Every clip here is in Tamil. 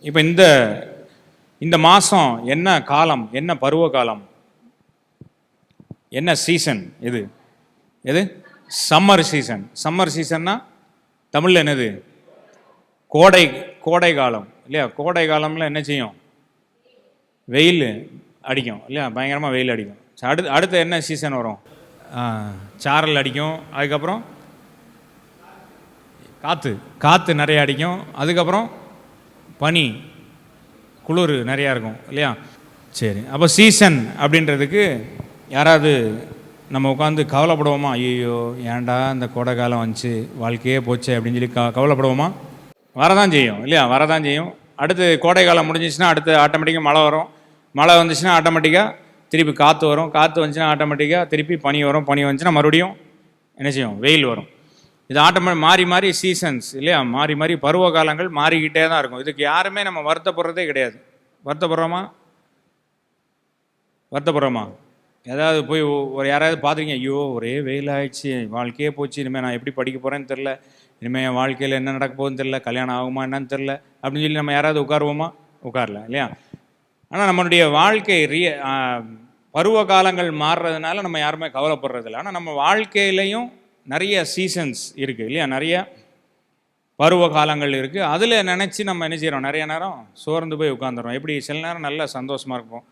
இப்போ இந்த இந்த மாதம் என்ன காலம், என்ன பருவ காலம், என்ன சீசன்? இது எது? Summer season. சம்மர் சீசன்னா தமிழில் என்னது? கோடை. கோடை காலம் இல்லையா? கோடை காலம்ல என்ன செய்யும்? வெயில் அடிக்கும் இல்லையா? பயங்கரமாக வெயில் அடிக்கும். அடுத்து என்ன சீசன் வரும்? சாரல் அடிக்கும். அதுக்கப்புறம் காற்று நிறைய அடிக்கும். அதுக்கப்புறம் பனி, குளிர் நிறையா இருக்கும் இல்லையா? சரி, அப்போ சீசன் அப்படின்றதுக்கு யாராவது நம்ம உட்காந்து கவலைப்படுவோமா? ஐயோ ஏன்டா இந்த கோடை காலம் வந்துச்சு, வாழ்க்கையே போச்சு அப்படின்னு சொல்லி கவலைப்படுவோமா? வரதான் செய்யும் இல்லையா? வரதான் செய்யும். அடுத்து கோடை காலம் முடிஞ்சிச்சுன்னா அடுத்து ஆட்டோமேட்டிக்காக மழை வரும். மழை வந்துச்சுன்னா ஆட்டோமேட்டிக்காக திருப்பி காற்று வரும். காற்று வந்துச்சுன்னா ஆட்டோமேட்டிக்காக திருப்பி பனி வரும். பனி வந்துச்சுன்னா மறுபடியும் என்ன செய்யும்? வெயில் வரும். இது மாறி மாறி சீசன்ஸ் இல்லையா? மாறி மாறி பருவ காலங்கள் மாறிக்கிட்டே தான் இருக்கும். இதுக்கு யாருமே நம்ம வருத்தப்படுறதே கிடையாது. வருத்தப்படுறோமா? ஏதாவது போய் யாராவது பார்த்துருக்கீங்க, ஐயோ ஒரே வெயில் ஆயிடுச்சு, வாழ்க்கையே போச்சு, இனிமேல் நான் எப்படி படிக்க போகிறேன்னு தெரில, இனிமேல் என் வாழ்க்கையில் என்ன நடக்க போகுதுன்னு தெரில, கல்யாணம் ஆகுமா என்னன்னு தெரில அப்படின்னு சொல்லி நம்ம யாராவது உட்காருவோமா? உட்காரல இல்லையா? ஆனால் நம்மளுடைய வாழ்க்கை பருவ காலங்கள் மாறுறதுனால நம்ம யாருமே கவலைப்படுறதில்ல. ஆனால் நம்ம வாழ்க்கையிலையும் நிறைய சீசன்ஸ் இருக்குது இல்லையா? நிறைய பருவ காலங்கள் இருக்குது. அதில் நினச்சி நம்ம என்ன செய்கிறோம்? நிறைய நேரம் சோர்ந்து போய் உட்காந்துறோம். எப்படி சில நேரம் நல்லா சந்தோஷமாக இருப்போம்.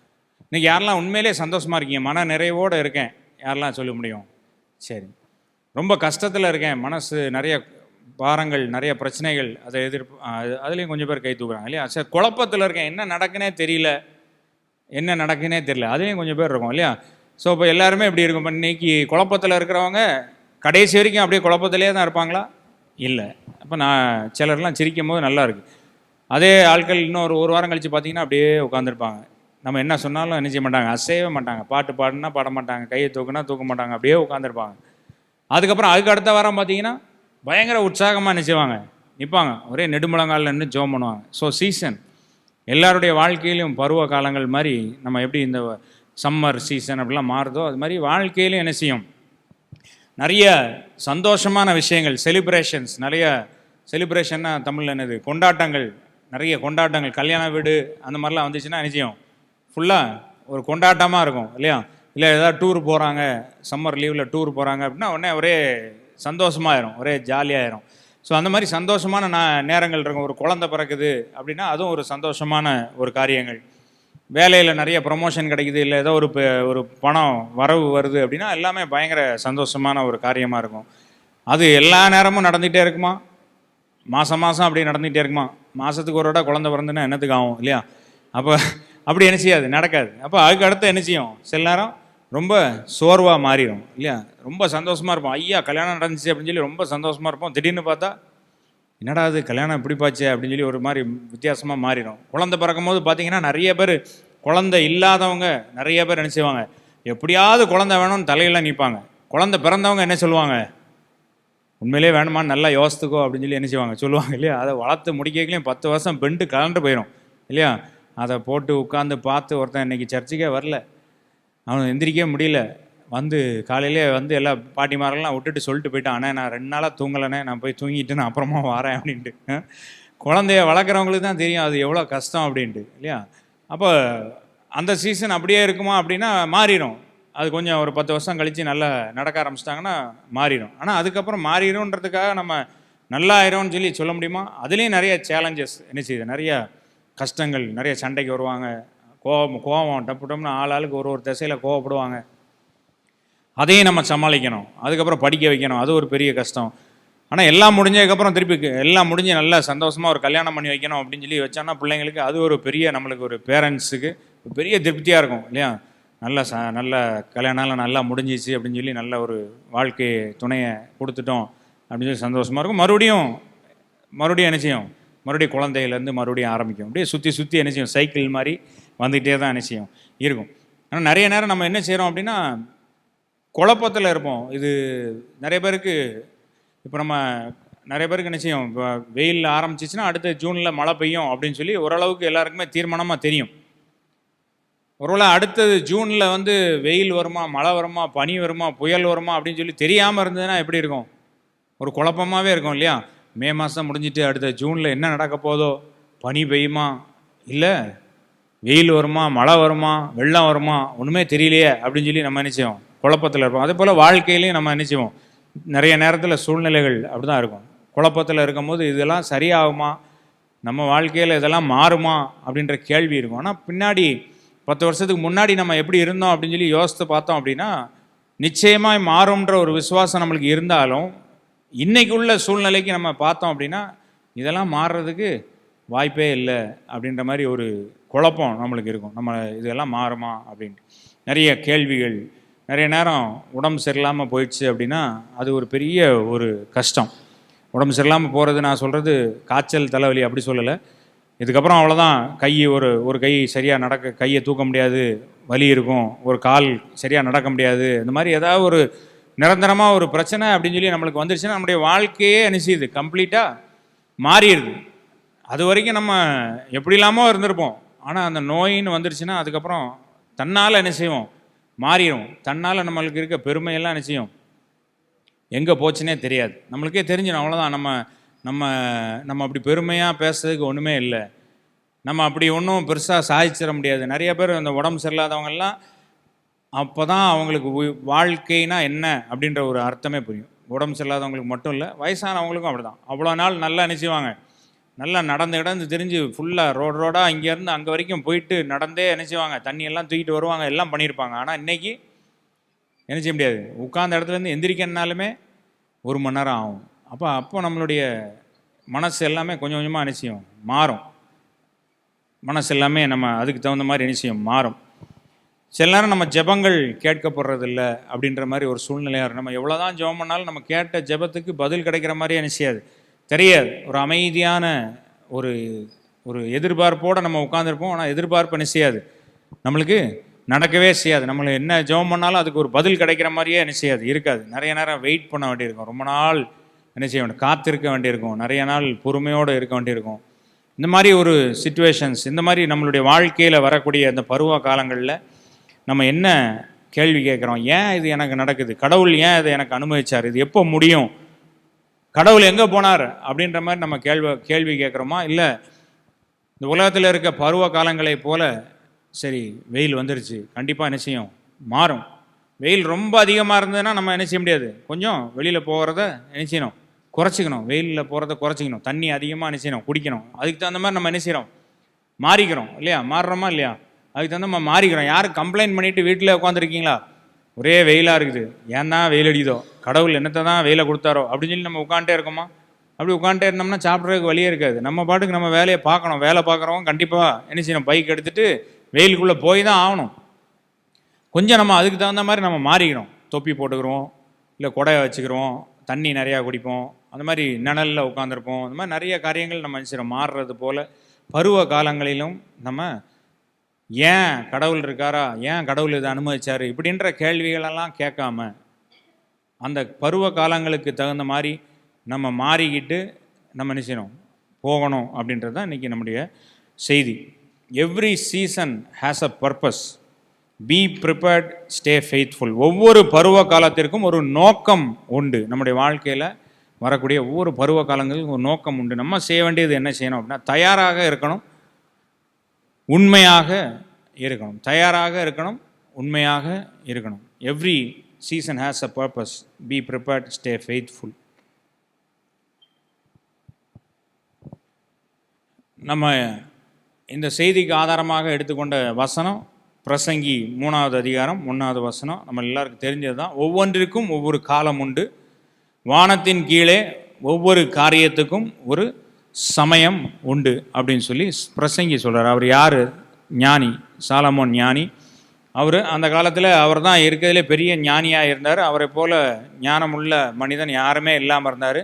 இன்றைக்கி யாரெல்லாம் உண்மையிலே சந்தோஷமாக இருக்கீங்க? மன நிறைவோடு இருக்கேன் யாரெல்லாம் சொல்ல முடியும்? சரி. ரொம்ப கஷ்டத்தில் இருக்கேன், மனசு நிறைய பாரங்கள், நிறைய பிரச்சனைகள், அதை அதுலேயும் கொஞ்சம் பேர் கை தூக்குறாங்க இல்லையா? சரி, குழப்பத்தில் இருக்கேன், என்ன நடக்குன்னே தெரியல, அதுலேயும் கொஞ்சம் பேர் இருக்கும் இல்லையா? ஸோ இப்போ எல்லாருமே எப்படி இருக்கும்? இப்போ இன்றைக்கி குழப்பத்தில் இருக்கிறவங்க கடைசி வரைக்கும் அப்படியே குழப்பத்திலே தான் இருப்பாங்களா? இல்லை. அப்போ சிலர்லாம் சிரிக்கும் போது நல்லா இருக்குது. அதே ஆட்கள் இன்னும் ஒரு வாரம் கழித்து பார்த்தீங்கன்னா அப்படியே உட்காந்துருப்பாங்க. நம்ம என்ன சொன்னாலும் என்ன செய்ய மாட்டாங்க, அசையவே மாட்டாங்க. பாட்டு பாடுனா பாட மாட்டாங்க, கையை தூக்குனா தூக்க மாட்டாங்க, அப்படியே உட்காந்துருப்பாங்க. அதுக்கப்புறம் அதுக்கு அடுத்த வாரம் பார்த்தீங்கன்னா பயங்கர உற்சாகமாக நினைச்சுவாங்க, நிற்பாங்க, ஒரே நெடுமுழங்காலில் நின்று ஜோம் பண்ணுவாங்க. ஸோ சீசன் எல்லாருடைய வாழ்க்கையிலும் பருவ காலங்கள் மாதிரி நம்ம எப்படி இந்த சம்மர் சீசன் அப்படிலாம் மாறுதோ அது மாதிரி வாழ்க்கையிலும் என்ன செய்யும்? நிறைய சந்தோஷமான விஷயங்கள், செலிப்ரேஷன்ஸ், நிறைய செலிப்ரேஷன்னா தமிழில் என்னது? கொண்டாட்டங்கள், நிறைய கொண்டாட்டங்கள். கல்யாண வீடு அந்த மாதிரிலாம் வந்துச்சுன்னா என்ன செய்யும்? ஃபுல்லாக ஒரு கொண்டாட்டமாக இருக்கும் இல்லையா? இல்லை ஏதாவது டூர் போகிறாங்க, சம்மர் லீவில் டூர் போகிறாங்க அப்படின்னா உடனே ஒரே சந்தோஷமாயிரும், ஒரே ஜாலியாகிடும். ஸோ அந்த மாதிரி சந்தோஷமான நேரங்கள் இருக்கும். ஒரு குழந்தை பிறக்குது அப்படின்னா அதுவும் ஒரு சந்தோஷமான ஒரு காரியங்கள். வேலையில் நிறைய ப்ரொமோஷன் கிடைக்குது, இல்லை ஏதோ ஒரு பணம் வரவு வருது அப்படின்னா எல்லாமே பயங்கர சந்தோஷமான ஒரு காரியமாக இருக்கும். அது எல்லா நேரமும் நடந்துகிட்டே இருக்குமா? மாதம் அப்படி நடந்துகிட்டே இருக்குமா? மாதத்துக்கு ஒரு விட குழந்தை பிறந்துன்னா என்னத்துக்கு ஆகும் இல்லையா? அப்போ அப்படி என்ன செய்யாது, நடக்காது. அப்போ அதுக்கு அடுத்து என்ன செய்யும்? சில நேரம் ரொம்ப சோர்வாக மாறிடும் இல்லையா? ரொம்ப சந்தோஷமாக இருப்போம், ஐயா கல்யாணம் நடந்துச்சு அப்படின்னு சொல்லி ரொம்ப சந்தோஷமாக இருப்போம். திடீர்னு பார்த்தா என்னடா அது கல்யாணம் இப்படி பாச்சு அப்படின்னு சொல்லி ஒரு மாதிரி வித்தியாசமாக மாறிடும். குழந்தை பிறக்கும் போது பார்த்தீங்கன்னா நிறைய பேர், குழந்தை இல்லாதவங்க நிறைய பேர் என்ன செய்வாங்க, எப்படியாவது குழந்தை வேணும்னு தலையில் நிற்பாங்க. குழந்தை பிறந்தவங்க என்ன சொல்லுவாங்க? உண்மையிலே வேணுமான்னு நல்லா யோசித்துக்கோ அப்படின்னு சொல்லி என்ன செய்வாங்க, சொல்லுவாங்க இல்லையா? அதை வளர்த்து முடிக்கலையும் 10 வருஷம் பெண்டு கலண்டு போயிடும் இல்லையா? அதை போட்டு உட்காந்து பார்த்து ஒருத்தன் இன்றைக்கி சர்ச்சுக்கே வரல, அவன் எந்திரிக்கவே முடியல, வந்து காலையிலே வந்து எல்லா பாட்டிமாரெல்லாம் விட்டுட்டு சொல்லிட்டு போயிட்டான், அண்ணே நான் 2 நாளாக தூங்கலைண்ணே, நான் போய் தூங்கிட்டு நான் அப்புறமா வரேன் அப்படின்ட்டு. குழந்தைய வளர்க்குறவங்களுக்கு தான் தெரியும் அது எவ்வளோ கஷ்டம் அப்படின்ட்டு இல்லையா? அப்போ அந்த சீசன் அப்படியே இருக்குமா அப்படின்னா மாறிடும். அது கொஞ்சம் ஒரு 10 வருஷம் கழித்து நல்லா நடக்க ஆரம்பிச்சிட்டாங்கன்னா மாறிடும். ஆனால் அதுக்கப்புறம் மாறிடும்ன்றதுக்காக நம்ம நல்லா ஆயிரும்னு சொல்லி சொல்ல முடியுமா? அதுலேயும் நிறைய சேலஞ்சஸ் என்ன செய்யுது, நிறைய கஷ்டங்கள், நிறைய சண்டைக்கு வருவாங்க, கோபம் டப்புன்னு ஆளுக்கு ஒரு திசையில் கோவப்படுவாங்க. அதையும் நம்ம சமாளிக்கணும். அதுக்கப்புறம் படிக்க வைக்கணும், அது ஒரு பெரிய கஷ்டம். ஆனால் எல்லாம் முடிஞ்சதுக்கப்புறம் திருப்பி எல்லாம் முடிஞ்சு நல்லா சந்தோஷமாக ஒரு கல்யாணம் பண்ணி வைக்கணும் அப்படின்னு சொல்லி வச்சோன்னா பிள்ளைங்களுக்கு அது ஒரு பெரிய, நம்மளுக்கு ஒரு பேரண்ட்ஸுக்கு பெரிய திருப்தியாக இருக்கும் இல்லையா? நல்ல கல்யாணம் நல்லா முடிஞ்சிச்சு அப்படின்னு சொல்லி நல்ல ஒரு வாழ்க்கை துணையை கொடுத்துட்டோம் அப்படின்னு சொல்லி சந்தோஷமாக இருக்கும். மறுபடியும் என்ன செய்யும்? மறுபடியும் குழந்தையிலேருந்து மறுபடியும் ஆரம்பிக்கும். அப்படியே சுற்றி என்ன செய்யும்? சைக்கிள் மாதிரி வந்துக்கிட்டே தான் என்ன செய்யும் இருக்கும். ஆனால் நிறைய நேரம் நம்ம என்ன செய்கிறோம் அப்படின்னா குழப்பத்தில் இருப்போம். இது நிறைய பேருக்கு என்ன செய்யும்? இப்போ வெயில் ஆரம்பிச்சிச்சுன்னா அடுத்த ஜூனில் மழை பெய்யும் அப்படின்னு சொல்லி ஓரளவுக்கு எல்லாருக்குமே தீர்மானமாக தெரியும். ஒருவேளை அடுத்தது ஜூனில் வந்து வெயில் வருமா, மழை வருமா, பனி வருமா, புயல் வருமா அப்படின்னு சொல்லி தெரியாமல் இருந்ததுன்னா எப்படி இருக்கும்? ஒரு குழப்பமாகவே இருக்கும் இல்லையா? மே மாதம் முடிஞ்சிட்டு அடுத்த ஜூனில் என்ன நடக்க போதோ பனி பெய்யுமா, இல்லை வெயில் வருமா, மழை வருமா, வெள்ளம் வருமா, ஒன்றுமே தெரியலையே அப்படின்னு சொல்லி நம்ம நினைச்சோம் குழப்பத்தில் இருப்போம். அதே போல் வாழ்க்கையிலையும் நம்ம நினைச்சுவோம் நிறைய நேரத்தில் சூழ்நிலைகள் அப்படி தான் இருக்கும். குழப்பத்தில் இருக்கும்போது இதெல்லாம் சரியாகுமா, நம்ம வாழ்க்கையில் இதெல்லாம் மாறுமா அப்படின்ற கேள்வி இருக்கும். ஆனால் பின்னாடி 10 வருஷத்துக்கு முன்னாடி நம்ம எப்படி இருந்தோம் அப்படின்னு சொல்லி யோசித்து பார்த்தோம் அப்படின்னா நிச்சயமாக மாறும்ன்ற ஒரு விசுவாசம் நம்மளுக்கு இருந்தாலும் இன்றைக்குள்ள சூழ்நிலைக்கு நம்ம பார்த்தோம் அப்படின்னா இதெல்லாம் மாறுறதுக்கு வாய்ப்பே இல்லை அப்படின்ற மாதிரி ஒரு குழப்பம் நம்மளுக்கு இருக்கும். நம்ம இதெல்லாம் மாறுமா அப்படின்ட்டு நிறைய கேள்விகள். நிறைய நேரம் உடம்பு சரியில்லாமல் போயிடுச்சு அப்படின்னா அது ஒரு பெரிய ஒரு கஷ்டம். உடம்பு சரியில்லாமல் போகிறது நான் சொல்கிறது காய்ச்சல் தலைவலி அப்படி சொல்லலை. இதுக்கப்புறம் அவ்வளோதான், கை ஒரு கை சரியாக கையை தூக்க முடியாது, வலி இருக்கும், ஒரு கால் சரியாக நடக்க முடியாது, இந்த மாதிரி ஏதாவது ஒரு நிரந்தரமாக ஒரு பிரச்சனை அப்படின்னு சொல்லி நம்மளுக்கு வந்துருச்சுன்னா நம்முடைய வாழ்க்கையே என்ன செய்யுது, கம்ப்ளீட்டாக மாறிடுது. அது வரைக்கும் நம்ம எப்படி இல்லாமல் இருந்திருப்போம். ஆனால் அந்த நோயின்னு வந்துருச்சுன்னா அதுக்கப்புறம் தன்னால் என்ன செய்வோம், மாறிடும். தன்னால் நம்மளுக்கு இருக்க பெருமையெல்லாம் என்ன செய்யும், எங்கே போச்சுன்னே தெரியாது. நம்மளுக்கே தெரிஞ்சிடும் அவ்வளோதான். நம்ம நம்ம நம்ம அப்படி பெருமையாக பேசுறதுக்கு ஒன்றுமே இல்லை, நம்ம அப்படி ஒன்றும் பெருசாக சாதிச்சிட முடியாது. நிறைய பேர் அந்த உடம்பு சரியில்லாதவங்கெல்லாம் அப்போ தான் அவங்களுக்கு வாழ்க்கைனா என்ன அப்படின்ற ஒரு அர்த்தமே புரியும். உடம்பு சரியில்லாதவங்களுக்கு மட்டும் இல்லை, வயசானவங்களுக்கும் அப்படி தான். அவ்வளோ நாள் நல்லா நினச்சிவாங்க, நல்லா நடந்து தெரிஞ்சு ஃபுல்லாக ரோடாக இங்கேருந்து அங்கே வரைக்கும் போயிட்டு நடந்தே நினச்சிவாங்க, தண்ணியெல்லாம் தூக்கிட்டு வருவாங்க, எல்லாம் பண்ணியிருப்பாங்க. ஆனால் இன்றைக்கி என்ன செய்ய முடியாது, உட்கார்ந்த இடத்துலேருந்து எந்திரிக்கனாலுமே 1 மணி நேரம் ஆகும். அப்போ நம்மளுடைய மனசு எல்லாமே கொஞ்சம் கொஞ்சமாக நிச்சயம் மாறும். மனசு எல்லாமே நம்ம அதுக்கு தகுந்த மாதிரி நிச்சயம் மாறும். சில நேரம் நம்ம ஜெபங்கள் கேட்கப்படுறதில்ல அப்படின்ற மாதிரி ஒரு சூழ்நிலையாக நம்ம எவ்வளோ தான் ஜெபம் பண்ணாலும் நம்ம கேட்ட ஜெபத்துக்கு பதில் கிடைக்கிற மாதிரியே நிச்சயாது தெரியாது. ஒரு அமைதியான ஒரு ஒரு எதிர்பார்ப்போடு நம்ம உட்காந்துருப்போம். ஆனால் எதிர்பார்ப்பு நிச்சயாது, நம்மளுக்கு நடக்கவே செய்யாது. நம்மளை என்ன ஜெபம் பண்ணாலும் அதுக்கு ஒரு பதில் கிடைக்கிற மாதிரியே நிச்சயாது இருக்காது. நிறைய நேரம் வெயிட் பண்ண வேண்டியிருக்கும், ரொம்ப நாள் என்ன செய்ய வேண்டும், காத்திருக்க வேண்டியிருக்கும், நிறைய நாள் பொறுமையோடு இருக்க வேண்டியிருக்கும். இந்த மாதிரி ஒரு சிச்சுவேஷன்ஸ், இந்த மாதிரி நம்மளுடைய வாழ்க்கையில் வரக்கூடிய அந்த பருவ காலங்களில் நம்ம என்ன கேள்வி கேட்குறோம், ஏன் இது எனக்கு நடக்குது, கடவுள் ஏன் இதை எனக்கு அனுமதிச்சார், இது எப்போ முடியும், கடவுள் எங்கே போனார் அப்படின்ற மாதிரி நம்ம கேள்வி கேட்குறோமா? இல்லை இந்த உலகத்தில் இருக்க பருவ காலங்களை போல சரி வெயில் வந்துருச்சு, கண்டிப்பாக என்ன செய்யும், மாறும். வெயில் ரொம்ப அதிகமாக இருந்ததுன்னா நம்ம என்ன செய்ய முடியாது, கொஞ்சம் வெளியில் போகிறத என்ன செய்யணும், குறைச்சிக்கணும். வெயிலில் போகிறத குறைச்சிக்கணும், தண்ணி அதிகமாக என்ன செய்யணும், குடிக்கணும். அதுக்கு தகுந்த மாதிரி நம்ம என்ன செய்கிறோம், மாறிக்கிறோம் இல்லையா, மாறுறோமா இல்லையா, அதுக்கு தகுந்த நம்ம மாறிக்கிறோம். யாரும் கம்ப்ளைண்ட் பண்ணிவிட்டு வீட்டில் உட்காந்துருக்கீங்களா, ஒரே வெயிலாக இருக்குது, ஏன் தான் வெயில் அடிக்குதோ, கடவுள் என்னத்தை தான் வெயிலை கொடுத்தாரோ அப்படின்னு சொல்லி நம்ம உட்காந்துட்டே இருக்கோமா? அப்படி உட்காந்துட்டே இருந்தோம்னா சாப்பிட்றதுக்கு வழியே இருக்காது. நம்ம பாட்டுக்கு நம்ம வேலையை பார்க்கணும். வேலை பார்க்குறவங்க கண்டிப்பாக என்ன செய்யணும், பைக் எடுத்துகிட்டு வெயிலுக்குள்ளே போய் தான் ஆகணும். கொஞ்சம் நம்ம அதுக்கு தகுந்த மாதிரி நம்ம மாறிக்கிறோம். தொப்பி போட்டுக்கிறோம், இல்லை கொடையை வச்சுக்கிறோம், தண்ணி நிறையா குடிப்போம், அந்த மாதிரி நிழலில் உட்காந்துருப்போம். அந்த மாதிரி நிறைய காரியங்கள் நம்ம நினைச்சிடும். மாறுறது போல் பருவ காலங்களிலும் நம்ம ஏன் கடவுள் இருக்காரா, ஏன் கடவுள் இதை அனுமதிச்சார் இப்படின்ற கேள்விகளெல்லாம் கேட்காம அந்த பருவ காலங்களுக்கு தகுந்த மாதிரி நம்ம மாறிக்கிட்டு நம்ம நினைச்சிடும் போகணும் அப்படின்றது தான் இன்றைக்கி நம்முடைய செய்தி. Every season has a purpose, be prepared, stay faithful. ஒவ்வொரு பருவ காலத்திற்கும் ஒரு நோக்கம் உண்டு. நம்முடைய வாழ்க்கையில் வரக்கூடிய ஒவ்வொரு பருவ காலங்களுக்கும் ஒரு நோக்கம் உண்டு. நம்ம செய்ய வேண்டியது என்ன செய்யணும் அப்படின்னா தயாராக இருக்கணும், உண்மையாக இருக்கணும். தயாராக இருக்கணும், உண்மையாக இருக்கணும். Every season has a purpose, be prepared, stay faithful. நம்ம இந்த செய்திக்கு ஆதாரமாக எடுத்துக்கொண்ட வசனம் பிரசங்கி 3வது அதிகாரம் 1வது வசனம். நம்ம எல்லாருக்கும் தெரிஞ்சது தான். ஒவ்வொன்றிற்கும் ஒவ்வொரு காலம் உண்டு, வானத்தின் கீழே ஒவ்வொரு காரியத்துக்கும் ஒரு சமயம் உண்டு அப்படின்னு சொல்லி பிரசங்கி சொல்கிறார். அவர் யார்? ஞானி, சாலமோன் ஞானி. அவர் அந்த காலத்தில் அவர் தான் இருக்கிறதுலே பெரிய ஞானியாக இருந்தார். அவரை போல் ஞானமுள்ள மனிதன் யாருமே இல்லாமல் இருந்தார்.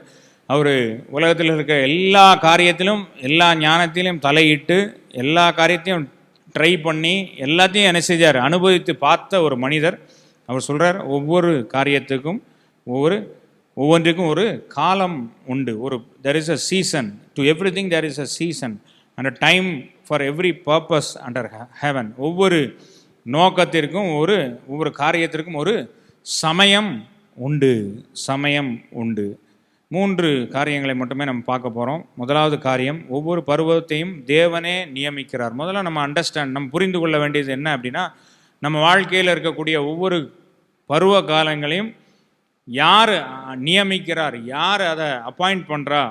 அவர் உலகத்தில் இருக்க எல்லா காரியத்திலும் எல்லா ஞானத்திலையும் தலையிட்டு எல்லா காரியத்தையும் ட்ரை பண்ணி எல்லாத்தையும் என்ன செஞ்சார், அனுபவித்து பார்த்த ஒரு மனிதர். அவர் சொல்கிறார் ஒவ்வொரு காரியத்துக்கும் ஒவ்வொன்றுக்கும் ஒரு காலம் உண்டு. there is a season to everything, there is a season and a time for every purpose under heaven. ஒவ்வொரு நோக்கத்திற்கும் ஒவ்வொரு காரியத்திற்கும் ஒரு சமயம் உண்டு, சமயம் உண்டு. 3 காரியங்களை மட்டுமே நம்ம பார்க்க போகிறோம். முதலாவது காரியம், ஒவ்வொரு பருவத்தையும் தேவனே நியமிக்கிறார். முதல்ல நம்ம புரிந்து கொள்ள வேண்டியது என்ன அப்படின்னா, நம்ம வாழ்க்கையில் இருக்கக்கூடிய ஒவ்வொரு பருவ காலங்களையும் யார் நியமிக்கிறார், யார் அதை அப்பாயிண்ட் பண்ணுறா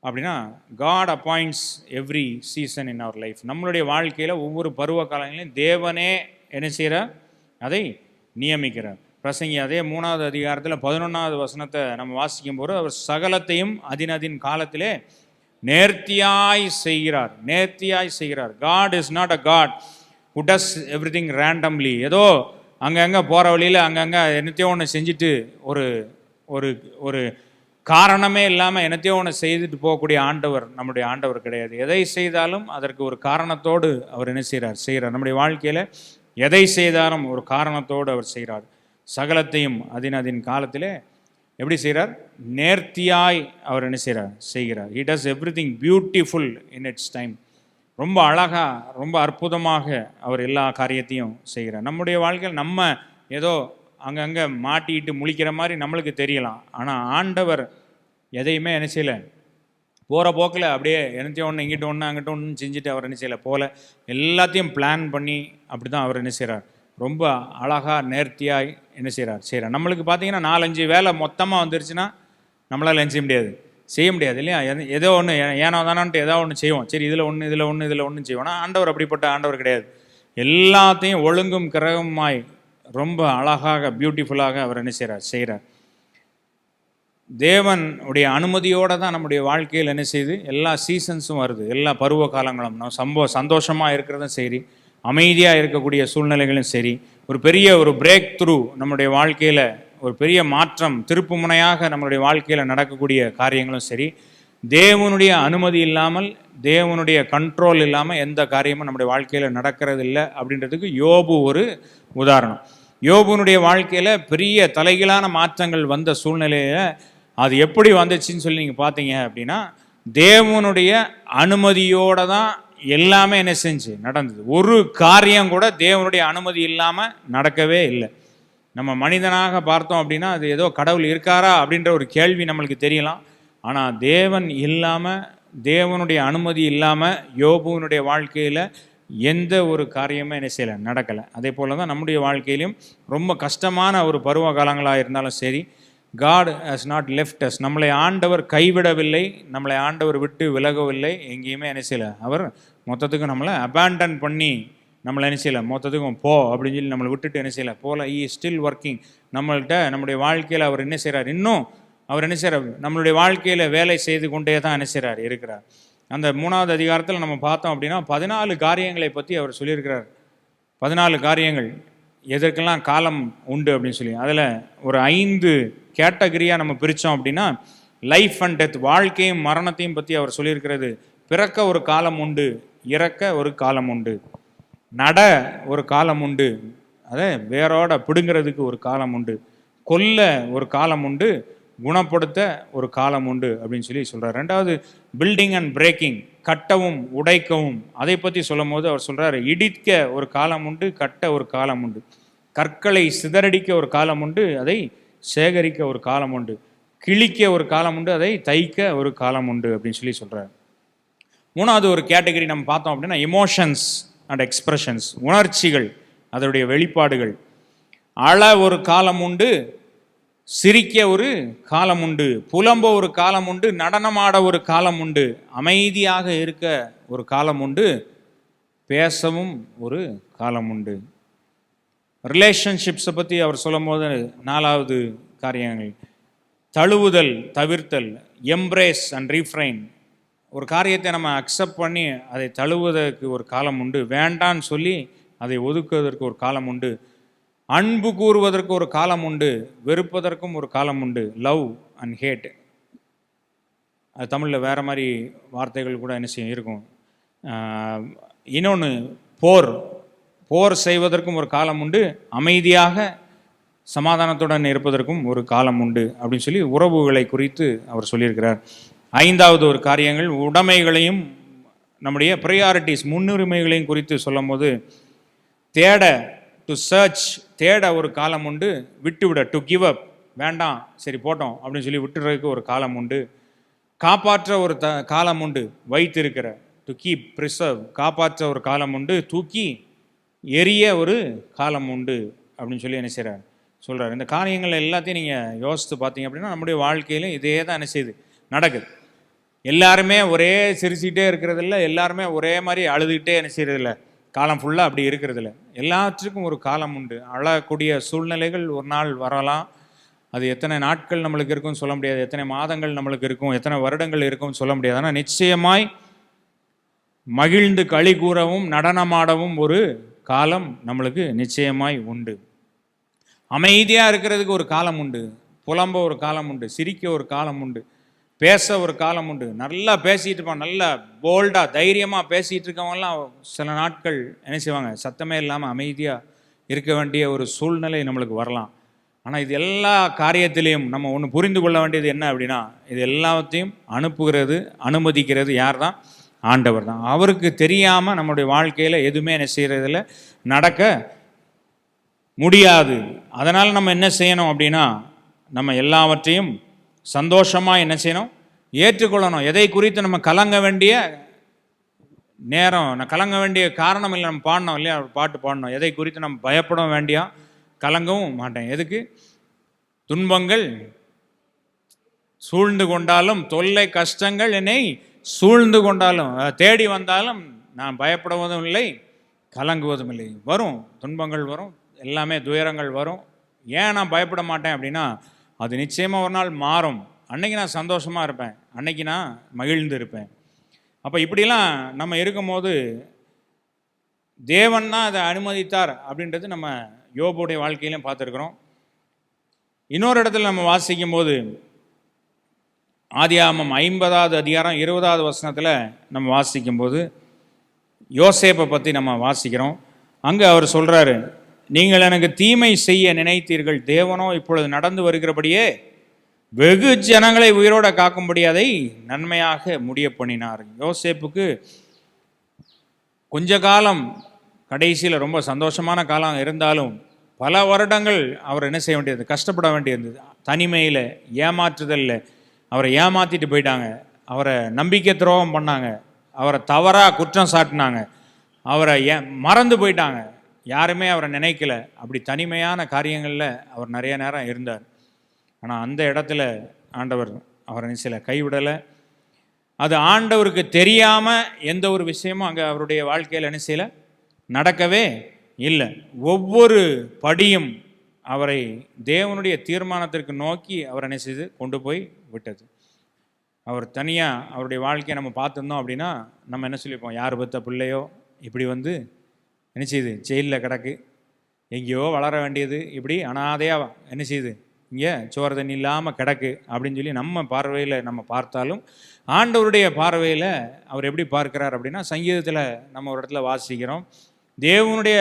அப்படின்னா, God appoints every season in our life. நம்மளுடைய வாழ்க்கையில் ஒவ்வொரு பருவ காலங்களையும் தேவனே என்ன செய்கிறார், அதை நியமிக்கிறார். பிரசங்கி அதே 3வது அதிகாரத்தில் 11வது வசனத்தை நம்ம வாசிக்கும் போது, அவர் சகலத்தையும் அதினதின் காலத்திலே நேர்த்தியாய் செய்கிறார். நேர்த்தியாய் செய்கிறார். God is not a God who does everything randomly. ஏதோ அங்கங்கே போகிற வழியில் அங்கங்கே என்னத்தையோ ஒன்று செஞ்சுட்டு ஒரு ஒரு ஒரு காரணமே இல்லாமல் என்னத்தையோ ஒன்று செய்துட்டு போகக்கூடிய ஆண்டவர் நம்முடைய ஆண்டவர் கிடையாது. எதை செய்தாலும் அதற்கு ஒரு காரணத்தோடு அவர் என்ன செய்கிறார். நம்முடைய வாழ்க்கையில் எதை செய்தாலும் ஒரு காரணத்தோடு அவர் செய்கிறார். சகலத்தையும் அதின் காலத்திலே எப்படி செய்கிறார், நேர்த்தியாய் அவர் என்ன செய்கிறார். He does everything beautiful in its time. ரொம்ப அழகாக, ரொம்ப அற்புதமாக அவர் எல்லா காரியத்தையும் செய்கிறார். நம்முடைய வாழ்க்கையில் நம்ம ஏதோ அங்கங்கே மாட்டிக்கிட்டு முழிக்கிற மாதிரி நம்மளுக்கு தெரியலாம். ஆனால் ஆண்டவர் எதையுமே என்ன செய்யலை, போகிற போக்கில் அப்படியே என்னத்தையும் ஒன்று இங்கிட்ட ஒன்று அங்கிட்ட ஒன்று செஞ்சுட்டு அவர் என்ன செய்யலை போல, எல்லாத்தையும் பிளான் பண்ணி அப்படி தான் அவர் என்ன செய்கிறார். ரொம்ப அழகாக நேர்த்தியாய் என்ன செய்கிறார். நம்மளுக்கு பார்த்தீங்கன்னா 4-5 வேலை மொத்தமாக வந்துருச்சுன்னா நம்மளால் என்ன செய்ய முடியாது இல்லையா. ஏதோ ஒன்று ஏனோ தானான்ட்டு ஏதோ ஒன்று செய்வோம். சரி, இதில் ஒன்று செய்வோம். ஆனால் ஆண்டவர் அப்படிப்பட்ட ஆண்டவர் கிடையாது. எல்லாத்தையும் ஒழுங்கும் கிரகமாய் ரொம்ப அழகாக பியூட்டிஃபுல்லாக அவர் என்ன செய்கிறார். தேவனுடைய அனுமதியோடு தான் நம்முடைய வாழ்க்கையில் என்ன செய்யுது, எல்லா சீசன்ஸும் வருது, எல்லா பருவ காலங்களும். நம்ம சந்தோஷமாக இருக்கிறதும் சரி, அமைதியாக இருக்கக்கூடிய சூழ்நிலைகளும் சரி, ஒரு பெரிய பிரேக் த்ரூ நம்முடைய வாழ்க்கையில் ஒரு பெரிய மாற்றம், திருப்பு முனையாக நம்மளுடைய வாழ்க்கையில் நடக்கக்கூடிய காரியங்களும் சரி, தேவனுடைய அனுமதி இல்லாமல், தேவனுடைய கண்ட்ரோல் இல்லாமல் எந்த காரியமும் நம்முடைய வாழ்க்கையில் நடக்கிறது இல்லை அப்படின்றதுக்கு யோபு ஒரு உதாரணம். யோபுனுடைய வாழ்க்கையில் பெரிய தலைகீழான மாற்றங்கள் வந்த சூழ்நிலையில் அது எப்படி வந்துச்சுன்னு சொல்லி நீங்கள் பார்த்தீங்க அப்படின்னா, தேவனுடைய அனுமதியோடு தான் எல்லாமே என்ன செஞ்சு நடந்தது. ஒரு காரியம் கூட தேவனுடைய அனுமதி இல்லாமல் நடக்கவே இல்லை. நம்ம மனிதனாக பார்த்தோம் அப்படின்னா அது ஏதோ கடவுள் இருக்காரா அப்படின்ற ஒரு கேள்வி நம்மளுக்கு தெரியலாம். ஆனால் தேவன் இல்லாமல், தேவனுடைய அனுமதி இல்லாமல் யோபுனுடைய வாழ்க்கையில் எந்த ஒரு காரியமே என்ன செய்யலை, நடக்கலை. அதே போல் தான் நம்முடைய வாழ்க்கையிலும் ரொம்ப கஷ்டமான ஒரு பருவ காலங்களாக இருந்தாலும் சரி, God has not left us. நம்மளை ஆண்டவர் கைவிடவில்லை, நம்மளை ஆண்டவர் விட்டு விலகவில்லை, எங்கேயுமே என்ன செய்யலை. அவர் மொத்தத்துக்கும் நம்மளை அபேண்டன் பண்ணி நம்மளை என்ன செய்யலை, மொத்தத்துக்கும் போ அப்படின்னு சொல்லி நம்மளை விட்டுட்டு என்ன செய்யலை போல. ஈ ஸ்டில் ஒர்க்கிங். நம்முடைய வாழ்க்கையில் அவர் என்ன செய்கிறார், இன்னும் அவர் என்ன செய்கிறார், நம்மளுடைய வாழ்க்கையில் வேலை செய்து கொண்டே தான் என்ன செய்கிறார் இருக்கிறார். அந்த 3வது அதிகாரத்தில் நம்ம பார்த்தோம் அப்படின்னா 14 காரியங்களை பற்றி அவர் சொல்லியிருக்கிறார். 14 காரியங்கள் எதற்கெல்லாம் காலம் உண்டு அப்படின்னு சொல்லி, அதில் ஒரு 5 கேட்டகரியாக நம்ம பிரித்தோம் அப்படின்னா, லைஃப் அண்ட் டெத், வாழ்க்கையும் மரணத்தையும் பற்றி அவர் சொல்லியிருக்கிறது. பிறக்க ஒரு காலம் உண்டு, இறக்க ஒரு காலம் உண்டு, நட ஒரு காலம் உண்டு, அதை வேரோட பிடுங்கிறதுக்கு ஒரு காலம் உண்டு, கொல்ல ஒரு காலம் உண்டு, குணப்படுத்த ஒரு காலம் உண்டு அப்படின்னு சொல்லி சொல்கிறார். 2வது பில்டிங் அண்ட் பிரேக்கிங், கட்டவும் உடைக்கவும், அதை பற்றி சொல்லும் போது அவர் சொல்கிறார், இடிக்க ஒரு காலம் உண்டு, கட்ட ஒரு காலம் உண்டு, கற்களை சிதறடிக்க ஒரு காலம் உண்டு, அதை சேகரிக்க ஒரு காலம் உண்டு, கிழிக்க ஒரு காலம் உண்டு, அதை தைக்க ஒரு காலம் உண்டு அப்படின்னு சொல்லி சொல்கிறார். 3வது ஒரு கேட்டகரி நம்ம பார்த்தோம் அப்படின்னா எமோஷன்ஸ் அண்ட் எக்ஸ்பிரஷன்ஸ், உணர்ச்சிகள், அதனுடைய வெளிப்பாடுகள். அழ ஒரு காலம் உண்டு, சிரிக்க ஒரு காலம் உண்டு, புலம்ப ஒரு காலம் உண்டு, நடனமாட ஒரு காலம் உண்டு, அமைதியாக இருக்க ஒரு காலம் உண்டு, பேசவும் ஒரு காலம் உண்டு. ரிலேஷன்ஷிப்ஸை பற்றி அவர் சொல்லும் போது 4வது காரியங்கள், தழுவுதல், தவிர்த்தல், எம்ப்ரேஸ் அண்ட் ரீஃப்ரைன். ஒரு காரியத்தை நம்ம அக்செப்ட் பண்ணி அதை தழுவுவதற்கு ஒரு காலம் உண்டு, வேண்டான்னு சொல்லி அதை ஒதுக்குவதற்கு ஒரு காலம் உண்டு, அன்பு கூறுவதற்கு ஒரு காலம் உண்டு, வெறுப்பதற்கும் ஒரு காலம் உண்டு, லவ் அண்ட் ஹேட். அது தமிழில் வேறு மாதிரி வார்த்தைகள் கூட என்ன செய்யும் இருக்கும். இன்னொன்று போர் செய்வதற்கும் ஒரு காலம் உண்டு, அமைதியாக சமாதானத்துடன் இருப்பதற்கும் ஒரு காலம் உண்டு அப்படின்னு சொல்லி உறவுகளை குறித்து அவர் சொல்லியிருக்கிறார். 5வது ஒரு காரியங்கள், உடைமைகளையும் நம்முடைய ப்ரையாரிட்டிஸ், முன்னுரிமைகளையும் குறித்து சொல்லும் போது, தேட, டு சர்ச், தேட ஒரு காலம் உண்டு, விட்டுவிட, டு கிவ் அப், வேண்டாம் சரி போட்டோம் அப்படின்னு சொல்லி விட்டுறதுக்கு ஒரு காலம் உண்டு. காப்பாற்ற ஒரு காலம் உண்டு. வைத்திருக்கிற டு கீப் ப்ரிசர்வ், காப்பாற்ற ஒரு காலம் உண்டு. தூக்கி எரிய ஒரு காலம் உண்டு அப்படின்னு சொல்லி என்ன செய்கிறார் சொல்கிறார். இந்த காரியங்கள் எல்லாத்தையும் நீங்கள் யோசித்து பார்த்தீங்க அப்படின்னா நம்முடைய வாழ்க்கையிலும் இதே தான் என்ன செய்யுது நடக்குது. எல்லாருமே ஒரே சிரிச்சுக்கிட்டே இருக்கிறதில்ல, எல்லாருமே ஒரே மாதிரி அழுதுகிட்டே என்ன செய்கிறதில்ல, காலம் ஃபுல்லாக அப்படி இருக்கிறதில்ல. எல்லாத்துக்கும் ஒரு காலம் உண்டு. அழக்கூடிய சூழ்நிலைகள் ஒரு நாள் வரலாம். அது எத்தனை நாட்கள் நம்மளுக்கு இருக்கும்னு சொல்ல முடியாது, எத்தனை மாதங்கள் நம்மளுக்கு இருக்கும், எத்தனை வருடங்கள் இருக்கும்னு சொல்ல முடியாது. ஆனால் நிச்சயமாய் மகிழ்ந்து களி கூறவும் நடனமாடவும் ஒரு காலம் நம்மளுக்கு நிச்சயமாய் உண்டு. அமைதியாக இருக்கிறதுக்கு ஒரு காலம் உண்டு, புலம்ப ஒரு காலம் உண்டு, சிரிக்க ஒரு காலம் உண்டு, பேச ஒரு காலம் உண்டு. நல்லா பேசிகிட்டு இருப்பான், நல்லா போல்டாக தைரியமாக பேசிகிட்டு இருக்கவங்கலாம் சில நாட்கள் என்ன செய்வாங்க, சத்தமே இல்லாமல் அமைதியாக இருக்க வேண்டிய ஒரு சூழ்நிலை நம்மளுக்கு வரலாம். ஆனால் இது எல்லா காரியத்திலையும் நம்ம ஒன்று புரிந்து கொள்ள வேண்டியது என்ன அப்படின்னா, இது எல்லாத்தையும் அனுப்புகிறது அனுமதிக்கிறது யார் தான்? ஆண்டவர் தான். அவருக்கு தெரியாமல் நம்மளுடைய வாழ்க்கையில் எதுவுமே என்ன செய்கிறதில்ல, நடக்க முடியாது. அதனால் நம்ம என்ன செய்யணும் அப்படின்னா, நம்ம எல்லாவற்றையும் சந்தோஷமாக என்ன செய்யணும், ஏற்றுக்கொள்ளணும். எதை குறித்து நம்ம கலங்க வேண்டிய நேரம், கலங்க வேண்டிய காரணம் இல்லை. நம்ம பாடணும் இல்லையா, பாட்டு பாடணும், எதை குறித்து நம்ம பயப்பட வேண்டியா, கலங்கவும் மாட்டேன். எதுக்கு? துன்பங்கள் சூழ்ந்து கொண்டாலும், தொல்லை கஷ்டங்கள் என்னை சூழ்ந்து கொண்டாலும், தேடி வந்தாலும் நான் பயப்படுவதும் இல்லை, கலங்குவதும் இல்லை. வரும் துன்பங்கள், வரும் எல்லாமே துயரங்கள் வரும். ஏன் நான் பயப்பட மாட்டேன் அப்படின்னா, அது நிச்சயமாக ஒரு நாள் மாறும். அன்னைக்கு நான் சந்தோஷமாக இருப்பேன், அன்னைக்கு நான் மகிழ்ந்து இருப்பேன். அப்போ இப்படிலாம் நம்ம இருக்கும்போது தேவன் தான் அதை அனுமதித்தார் அப்படின்றது நம்ம யோபுடைய வாழ்க்கையிலும் பார்த்துருக்குறோம். இன்னொரு இடத்துல நம்ம வாசிக்கும் போது ஆதியாகமம் 50வது அதிகாரம் 20வது வசனத்தில் நம்ம வாசிக்கும்போது யோசேப்பை பற்றி நம்ம வாசிக்கிறோம். அங்கே அவர் சொல்கிறாரு, நீங்கள் எனக்கு தீமை செய்ய நினைத்தீர்கள், தேவனோ இப்பொழுது நடந்து வருகிறபடியே வெகு ஜனங்களை உயிரோட காக்கும்படி அதை நன்மையாக முடிய பண்ணினார். யோசேப்புக்கு கொஞ்ச காலம் கடைசியில் ரொம்ப சந்தோஷமான காலம் இருந்தாலும் பல வருடங்கள் அவர் என்ன செய்ய வேண்டியது, கஷ்டப்பட வேண்டியது. தனிமையில், ஏமாற்றுதலில் அவரை ஏமாற்றிட்டு போயிட்டாங்க, அவரை நம்பிக்கை துரோகம் பண்ணாங்க, அவரை தவறாக குற்றம் சாட்டினாங்க, அவரை மறந்து போயிட்டாங்க, யாருமே அவரை நினைக்கல. அப்படி தனிமையான காரியங்களில் அவர் நிறைய நேரம் இருந்தார். ஆனால் அந்த இடத்துல ஆண்டவர் அவரை நிச்சயில கைவிடலை. அது ஆண்டவருக்கு தெரியாமல் எந்த ஒரு விஷயமும் அங்கே அவருடைய வாழ்க்கையில் என்ன செய்யலை, நடக்கவே இல்லை. ஒவ்வொரு படியும் அவரை தேவனுடைய தீர்மானத்திற்கு நோக்கி அவர் என்ன செய்து கொண்டு போய் விட்டது. அவர் தனியாக அவருடைய வாழ்க்கையை நம்ம பார்த்துருந்தோம் அப்படின்னா நம்ம என்ன சொல்லியிருப்போம், யார் பெற்ற பிள்ளையோ இப்படி வந்து என்ன செய்யுது, ஜெயிலில் கிடக்கு, எங்கேயோ வளர வேண்டியது, இப்படி அனாதையாக என்ன செய்யுது, இங்கே சோறு தண்ணி இல்லாமல் கிடக்கு அப்படின்னு சொல்லி நம்ம பார்வையில் நம்ம பார்த்தாலும் ஆண்டவருடைய பார்வையில் அவர் எப்படி பார்க்கிறார் அப்படின்னா, சங்கீதத்தில் நம்ம ஒரு இடத்துல வாசிக்கிறோம், தேவனுடைய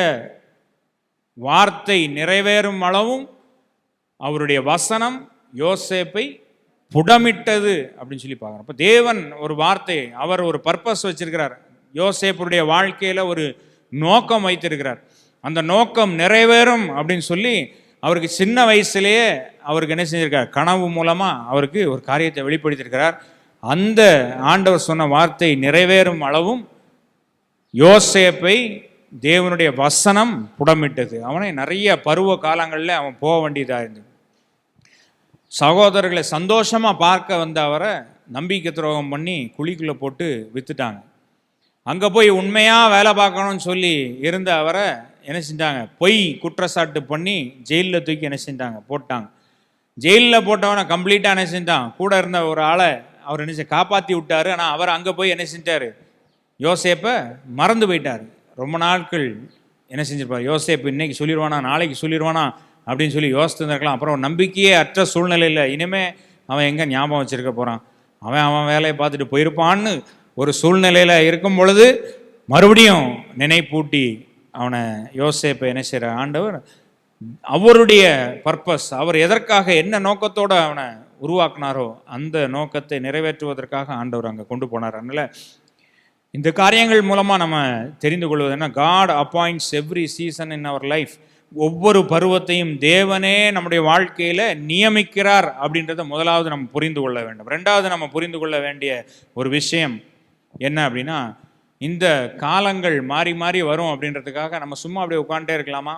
வார்த்தை நிறைவேறும் அளவும் அவருடைய வசனம் யோசேப்பை புடமிட்டது அப்படின்னு சொல்லி பார்க்குறோம். அப்போ தேவன் ஒரு வார்த்தை, அவர் ஒரு பர்பஸ் வச்சிருக்கிறார், யோசேப்புடைய வாழ்க்கையில் ஒரு நோக்கம் வைத்திருக்கிறார். அந்த நோக்கம் நிறைவேறும் அப்படின்னு சொல்லி அவருக்கு சின்ன வயசுலேயே அவருக்கு என்ன செஞ்சிருக்கார், கனவு மூலமாக அவருக்கு ஒரு காரியத்தை வெளிப்படுத்தியிருக்கிறார். அந்த ஆண்டவர் சொன்ன வார்த்தை நிறைவேறும் அளவும் யோசேப்பை தேவனுடைய வசனம் புடமிட்டது. அவனை நிறைய பருவ காலங்களில் அவன் போக வேண்டியதாக இருந்தது. சகோதரர்களை சந்தோஷமாக பார்க்க வந்த அவரை நம்பிக்கை துரோகம் பண்ணி குழிக்குள்ளே போட்டு விற்றுட்டாங்க. அங்கே போய் உண்மையாக வேலை பார்க்கணும்னு சொல்லி இருந்த அவரை என்ன செஞ்சாங்க, பொய் குற்றச்சாட்டு பண்ணி ஜெயிலில் தூக்கி என்ன செஞ்சாங்க, போட்டாங்க. ஜெயிலில் போட்டவனை கம்ப்ளீட்டாக என்ன செஞ்சான், கூட இருந்த ஒரு ஆளை அவர் என்ன காப்பாற்றி விட்டார். ஆனால் அவர் அங்கே போய் என்ன செஞ்சார், யோசேப்பை மறந்து போயிட்டார். ரொம்ப நாட்கள் என்ன செஞ்சிருப்பார், யோசேப்பு இன்னைக்கு சொல்லிடுவானா நாளைக்கு சொல்லிடுவானா அப்படின்னு சொல்லி யோசித்துருக்கலாம். அப்புறம் நம்பிக்கையே அற்ற சூழ்நிலையில் இனிமேல் அவன் எங்கே ஞாபகம் வச்சுருக்க போகிறான், அவன் வேலையை பார்த்துட்டு போயிருப்பான்னு ஒரு சூழ்நிலையில் இருக்கும் பொழுது மறுபடியும் நினைப்பூட்டி அவனை யோசேப்பை என்ன செய்கிற ஆண்டவர் அவருடைய பர்பஸ், அவர் எதற்காக என்ன நோக்கத்தோடு அவனை உருவாக்குனாரோ அந்த நோக்கத்தை நிறைவேற்றுவதற்காக ஆண்டவர் அங்கே கொண்டு போனார். அதனால் இந்த காரியங்கள் மூலமாக நம்ம தெரிந்து கொள்வது என்ன, God appoints every season in our life. ஒவ்வொரு பருவத்தையும் தேவனே நம்முடைய வாழ்க்கையில் நியமிக்கிறார் அப்படின்றத முதலாவது நம்ம புரிந்து கொள்ள வேண்டும். ரெண்டாவது நம்ம புரிந்து கொள்ள வேண்டிய ஒரு விஷயம் என்ன அப்படின்னா, இந்த காலங்கள் மாறி மாறி வரும் அப்படின்றதுக்காக நம்ம சும்மா அப்படியே உட்காந்துட்டே இருக்கலாமா?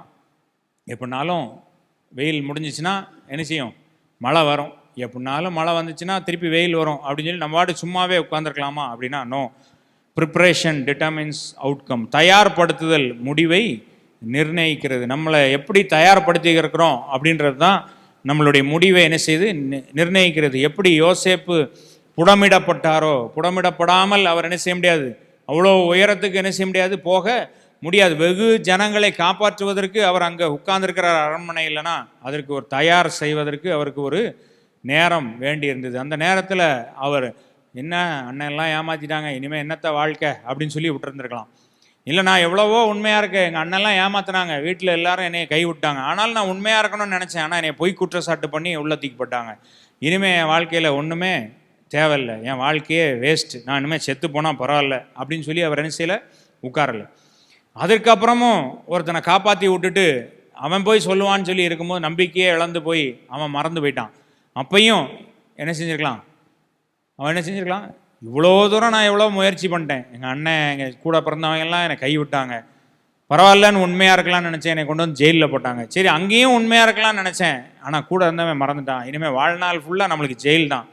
எப்படினாலும் வெயில் முடிஞ்சிச்சுன்னா என்ன செய்யும்? மழை வரும். எப்படினாலும் மழை வந்துச்சுன்னா திருப்பி வெயில் வரும் அப்படின்னு சொல்லி நம்ம வாட்டு சும்மாவே உட்காந்துருக்கலாமா அப்படின்னா நோ. Preparation determines outcome. தயார்படுத்துதல் முடிவை நிர்ணயிக்கிறது. நம்மளை எப்படி தயார்படுத்தி இருக்கிறோம் அப்படின்றது தான் நம்மளுடைய முடிவை என்ன செய்து நிர்ணயிக்கிறது. எப்படி யோசேப்பு புடமிடப்பட்டாரோ, புடமிடப்படாமல் அவர் என்ன செய்ய முடியாது, அவ்வளோ உயரத்துக்கு என்ன செய்ய முடியாது, போக முடியாது. வெகு ஜனங்களை காப்பாற்றுவதற்கு அவர் அங்கே உட்கார்ந்துருக்கிறார் அரண்மனை இல்லைனா, அதற்கு ஒரு தயார் செய்வதற்கு அவருக்கு ஒரு நேரம் வேண்டி இருந்தது. அந்த நேரத்தில் அவர் என்ன அண்ணன்லாம் ஏமாற்றிட்டாங்க, இனிமேல் என்னத்த வாழ்க்கை அப்படின்னு சொல்லி விட்டுருந்துருக்கலாம். இல்லை நான் எவ்வளவோ உண்மையாக இருக்கேன், எங்கள் அண்ணன்லாம் ஏமாத்தினாங்க, வீட்டில் எல்லாரும் என்னை கை விட்டாங்க, ஆனால் நான் உண்மையாக இருக்கணும்னு நினச்சேன், ஆனால் என்னை பொய் குற்றச்சாட்டு பண்ணி உள்ள தூக்கி போட்டாங்க. இனிமேல் என் வாழ்க்கையில் ஒன்றுமே தேவையில்லை, என் வாழ்க்கையே வேஸ்ட்டு, நான் இனிமேல் செத்து போனால் பரவாயில்ல அப்படின்னு சொல்லி அவர் என்ன செய்யலை, உட்காரலை. அதற்கப்புறமும் ஒருத்தனை காப்பாற்றி விட்டுட்டு அவன் போய் சொல்லுவான்னு சொல்லி இருக்கும்போது நம்பிக்கையே இழந்து போய் அவன் மறந்து போயிட்டான். அப்பையும் என்ன செஞ்சுருக்கலாம், அவன் என்ன செஞ்சுருக்கலாம், இவ்வளோ தூரம் நான் எவ்வளோ முயற்சி பண்ணிட்டேன், எங்கள் அண்ணன் எங்கள் கூட பிறந்தவங்கெல்லாம் என்னை கைவிட்டாங்க, பரவாயில்லன்னு உண்மையாக இருக்கலாம்னு நினச்சேன், என்னை கொண்டு வந்து ஜெயிலில் போட்டாங்க, சரி அங்கேயும் உண்மையாக இருக்கலாம்னு நினச்சேன், ஆனால் கூட இருந்தவன் மறந்துட்டான், இனிமேல் வாழ்நாள் ஃபுல்லாக நம்மளுக்கு ஜெயில் தான்,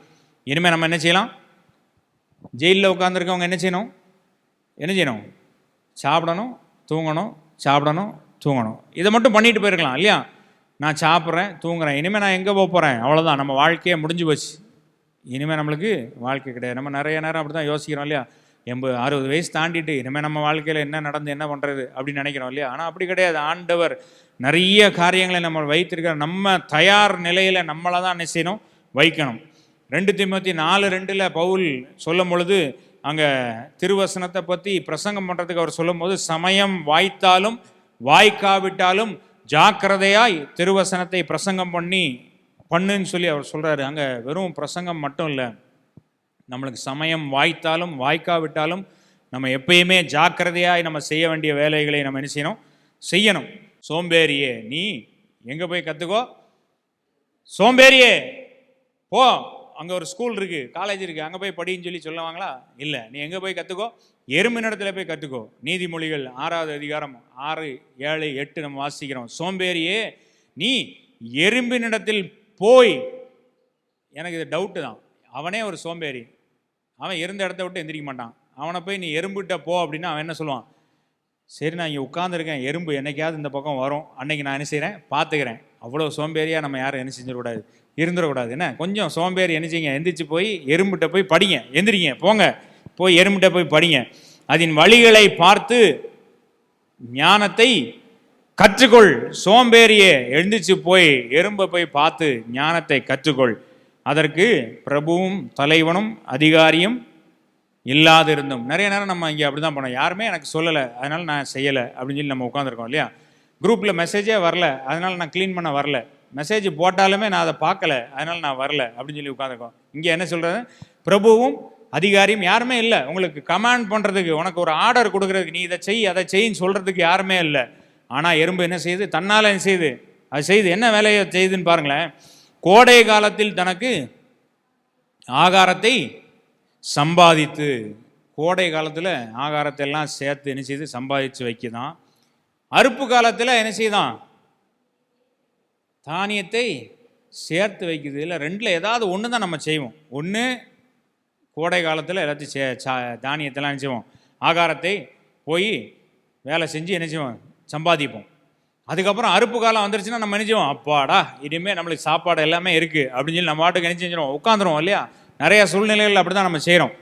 இனிமேல் நம்ம என்ன செய்யலாம், ஜெயிலில் உட்காந்துருக்கவங்க என்ன செய்யணும், சாப்பிடணும் தூங்கணும், சாப்பிடணும் தூங்கணும், இதை மட்டும் பண்ணிட்டு போயிருக்கலாம் இல்லையா. நான் சாப்பிட்றேன் தூங்குறேன், இனிமேல் நான் எங்கே போக போகிறேன், அவ்வளோதான், நம்ம வாழ்க்கையே முடிஞ்சு போச்சு, இனிமேல் நம்மளுக்கு வாழ்க்கை கிடையாது. நம்ம நிறைய நேரம் அப்படி தான் யோசிக்கிறோம் இல்லையா, 80-60 வயசு தாண்டிட்டு இனிமேல் நம்ம வாழ்க்கையில் என்ன நடந்து என்ன பண்ணுறது அப்படின்னு நினைக்கிறோம் இல்லையா. ஆனால் அப்படி கிடையாது. ஆண்டவர் நிறைய காரியங்களை நம்ம வைத்திருக்கிற, நம்ம தயார் நிலையில் நம்மளை தான் என்ன செய்யணும், வைக்கணும். 2 தீமோத்தேயு 4:2 பவுல் சொல்லும் பொழுது அங்கே திருவசனத்தை பற்றி பிரசங்கம் பண்ணுறதுக்கு அவர் சொல்லும் போது, சமயம் வாய்த்தாலும் வாய்க்காவிட்டாலும் ஜாக்கிரதையாய் திருவசனத்தை பிரசங்கம் பண்ணுன்னு சொல்லி அவர் சொல்கிறாரு. அங்கே வெறும் பிரசங்கம் மட்டும் இல்லை, நம்மளுக்கு சமயம் வாய்த்தாலும் வாய்க்காவிட்டாலும் நம்ம எப்பயுமே ஜாக்கிரதையாய் நம்ம செய்ய வேண்டிய வேலைகளை நம்ம என்ன செய்யணும். சோம்பேறியே நீ எங்கே போய் கற்றுக்கோ, சோம்பேறியே போ, அங்கே ஒரு ஸ்கூல் இருக்குது, காலேஜ் இருக்குது, அங்கே போய் படின்னு சொல்லி சொல்லுவாங்களா? இல்லை, நீ எங்கே போய் கற்றுக்கோ, எறும்பினிடத்தில் போய் கற்றுக்கோ. நீதிமொழிகள் 6வது அதிகாரம் 6, 7, 8 நம்ம வாசிக்கிறோம். சோம்பேறியே நீ எறும்பினிடத்தில் போய். எனக்கு இது டவுட்டு தான், அவனே ஒரு சோம்பேறி, அவன் இருந்த இடத்த விட்டு எந்திரிக்க மாட்டான், அவனை போய் நீ எறும்புகிட்ட போ அப்படின்னா அவன் என்ன சொல்லுவான், சரி நான் இங்கே உட்காந்துருக்கேன், எறும்பு என்னைக்காவது இந்த பக்கம் வரும், அன்னைக்கு நான் என்ன செய்கிறேன் பார்த்துக்கிறேன். அவ்வளோ சோம்பேறியாக நம்ம யாரும் என்ன செஞ்சிடக்கூடாது, இருந்துடக்கூடாது. என்ன கொஞ்சம் சோம்பேறி என்ன செய்யுங்க, எந்திரிச்சு போய் எறும்புகிட்ட போய் படிங்க, எந்திரிங்க போங்க, போய் எறும்புகிட்ட போய் படிங்க, அதன் வழிகளை பார்த்து ஞானத்தை கற்றுக்கொள். சோம்பேறியே எழுந்திரிச்சு போய் எறும்பை போய் பார்த்து ஞானத்தை கற்றுக்கொள். அதற்கு பிரபுவும் தலைவனும் அதிகாரியும் இல்லாதிருந்தும். நிறைய நேரம் நம்ம இங்கே அப்படி தான் பண்ணோம், யாருமே எனக்கு சொல்லலை அதனால் நான் செய்யலை அப்படின்னு சொல்லி நம்ம உட்காந்துருக்கோம் இல்லையா. குரூப்பில் மெசேஜே வரல அதனால் நான் க்ளீன் பண்ண வரல, மெசேஜ் போட்டாலுமே நான் அதை பார்க்கல அதனால் நான் வரல அப்படின்னு சொல்லி உட்காந்துருக்கோம். இங்கே என்ன சொல்கிறது, பிரபுவும் அதிகாரியும் யாருமே இல்லை, உங்களுக்கு கமாண்ட் பண்ணுறதுக்கு, உனக்கு ஒரு ஆர்டர் கொடுக்குறதுக்கு, நீ இதை செய் அதை செய்யின்னு சொல்கிறதுக்கு யாருமே இல்லை. ஆனால் எறும்பு என்ன செய்யுது, தன்னால் என்ன செய்யுது, அது செய்யுது. என்ன வேலையை செய்யுதுன்னு பாருங்களேன். கோடை காலத்தில் தனக்கு ஆகாரத்தை சம்பாதித்து, கோடை காலத்தில் ஆகாரத்தை எல்லாம் சேர்த்து என்ன செய்யுது, சம்பாதிச்சு வைக்குதான். அறுப்பு காலத்தில் என்ன செய்யுதான், தானியத்தை சேர்த்து வைக்குது. இல்லை ரெண்டில் ஏதாவது ஒன்று தான் நம்ம செய்வோம். ஒன்று கோடை காலத்தில் எல்லாத்தையும் தானியத்தெல்லாம் என்ன செய்வோம், ஆகாரத்தை போய் வேலை செஞ்சு என்ன செய்வோம், சம்பாதிப்போம். அதுக்கப்புறம் அறுப்பு காலம் வந்துருச்சுன்னா நம்ம என்ன செய்வோம், அப்பாடா இனிமேல் நம்மளுக்கு சாப்பாடு எல்லாமே இருக்குது அப்படின்னு சொல்லி நம்ம வாட்டுக்கு என்ன செஞ்சிடும், உட்காந்துருவோம் இல்லையா. நிறைய சூழ்நிலைகள் அப்படி தான் நம்ம செய்கிறோம்,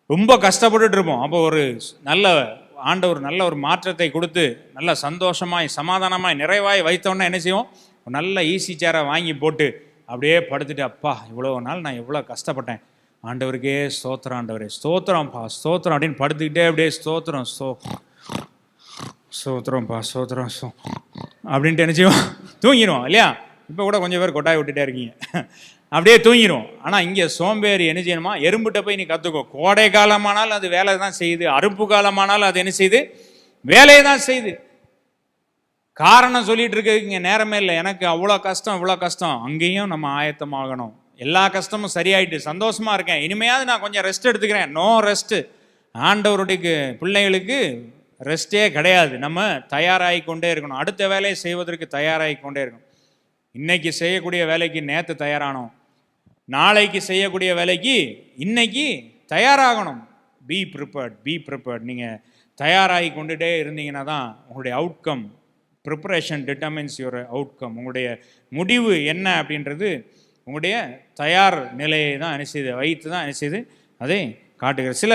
ரொம்ப கஷ்டப்பட்டுட்டு இருப்போம். அப்போ ஒரு நல்ல ஆண்டவர் நல்ல ஒரு மாற்றத்தை கொடுத்து நல்ல சந்தோஷமாய் சமாதானமாய் நிறைவாய் வைத்தோன்னா என்ன செய்வோம், நல்ல ஈஸி சேரை வாங்கி போட்டு அப்படியே படுத்துட்டு, அப்பா இவ்வளோ நாள் நான் எவ்வளோ கஷ்டப்பட்டேன், ஆண்டவருக்கே ஸ்தோத்திரம், ஆண்டவரே ஸ்தோத்திரம்ப்பா ஸ்தோத்திரம் அப்படின்னு படுத்துக்கிட்டே அப்படியே ஸ்தோத்திரம் ஸ்தோத்திரம்ப்பா ஸ்தோத்திரம் அப்படின்ட்டு என்ன செய்வோம், தூங்கிடுவோம் இல்லையா. இப்போ கூட கொஞ்சம் பேர் கொட்டாய் விட்டுட்டே இருக்கீங்க, அப்படியே தூங்கிடுவோம். ஆனால் இங்கே சோம்பேறி என்ன செய்யணுமா, எறும்புகிட்ட போய் நீ கற்றுக்கோ. கோடை காலமானாலும் அது வேலை தான் செய்யுது, அறுப்பு காலமானாலும் அது என்ன செய்யுது, வேலையை தான் செய்யுது. காரணம் சொல்லிட்டு இருக்கீங்க நேரமே இல்லை, எனக்கு அவ்வளோ கஷ்டம் இவ்வளோ கஷ்டம். அங்கேயும் நம்ம ஆயத்தமாகணும். எல்லா கஷ்டமும் சரியாயிட்டு சந்தோஷமா இருக்கேன், இனிமையாவது நான் கொஞ்சம் ரெஸ்ட் எடுத்துக்கிறேன். No rest. ஆண்டவருடைய பிள்ளைகளுக்கு ரெஸ்ட்டே கிடையாது. நம்ம தயாராகி கொண்டே இருக்கணும், அடுத்த வேலையை செய்வதற்கு தயாராகி கொண்டே இருக்கணும். இன்னைக்கு செய்யக்கூடிய வேலைக்கு நேற்று தயாரானோம், நாளைக்கு செய்யக்கூடிய வேலைக்கு இன்னைக்கு தயாராகணும். Be prepared. நீங்கள் தயாராகி கொண்டுட்டே இருந்தீங்கன்னா தான் உங்களுடைய outcome, preparation determines your outcome. உங்களுடைய முடிவு என்ன அப்படின்றது உங்களுடைய தயார் நிலையை தான் அனுசரிது, வைத்து தான் அனுசரிது அதை காட்டுகிற சில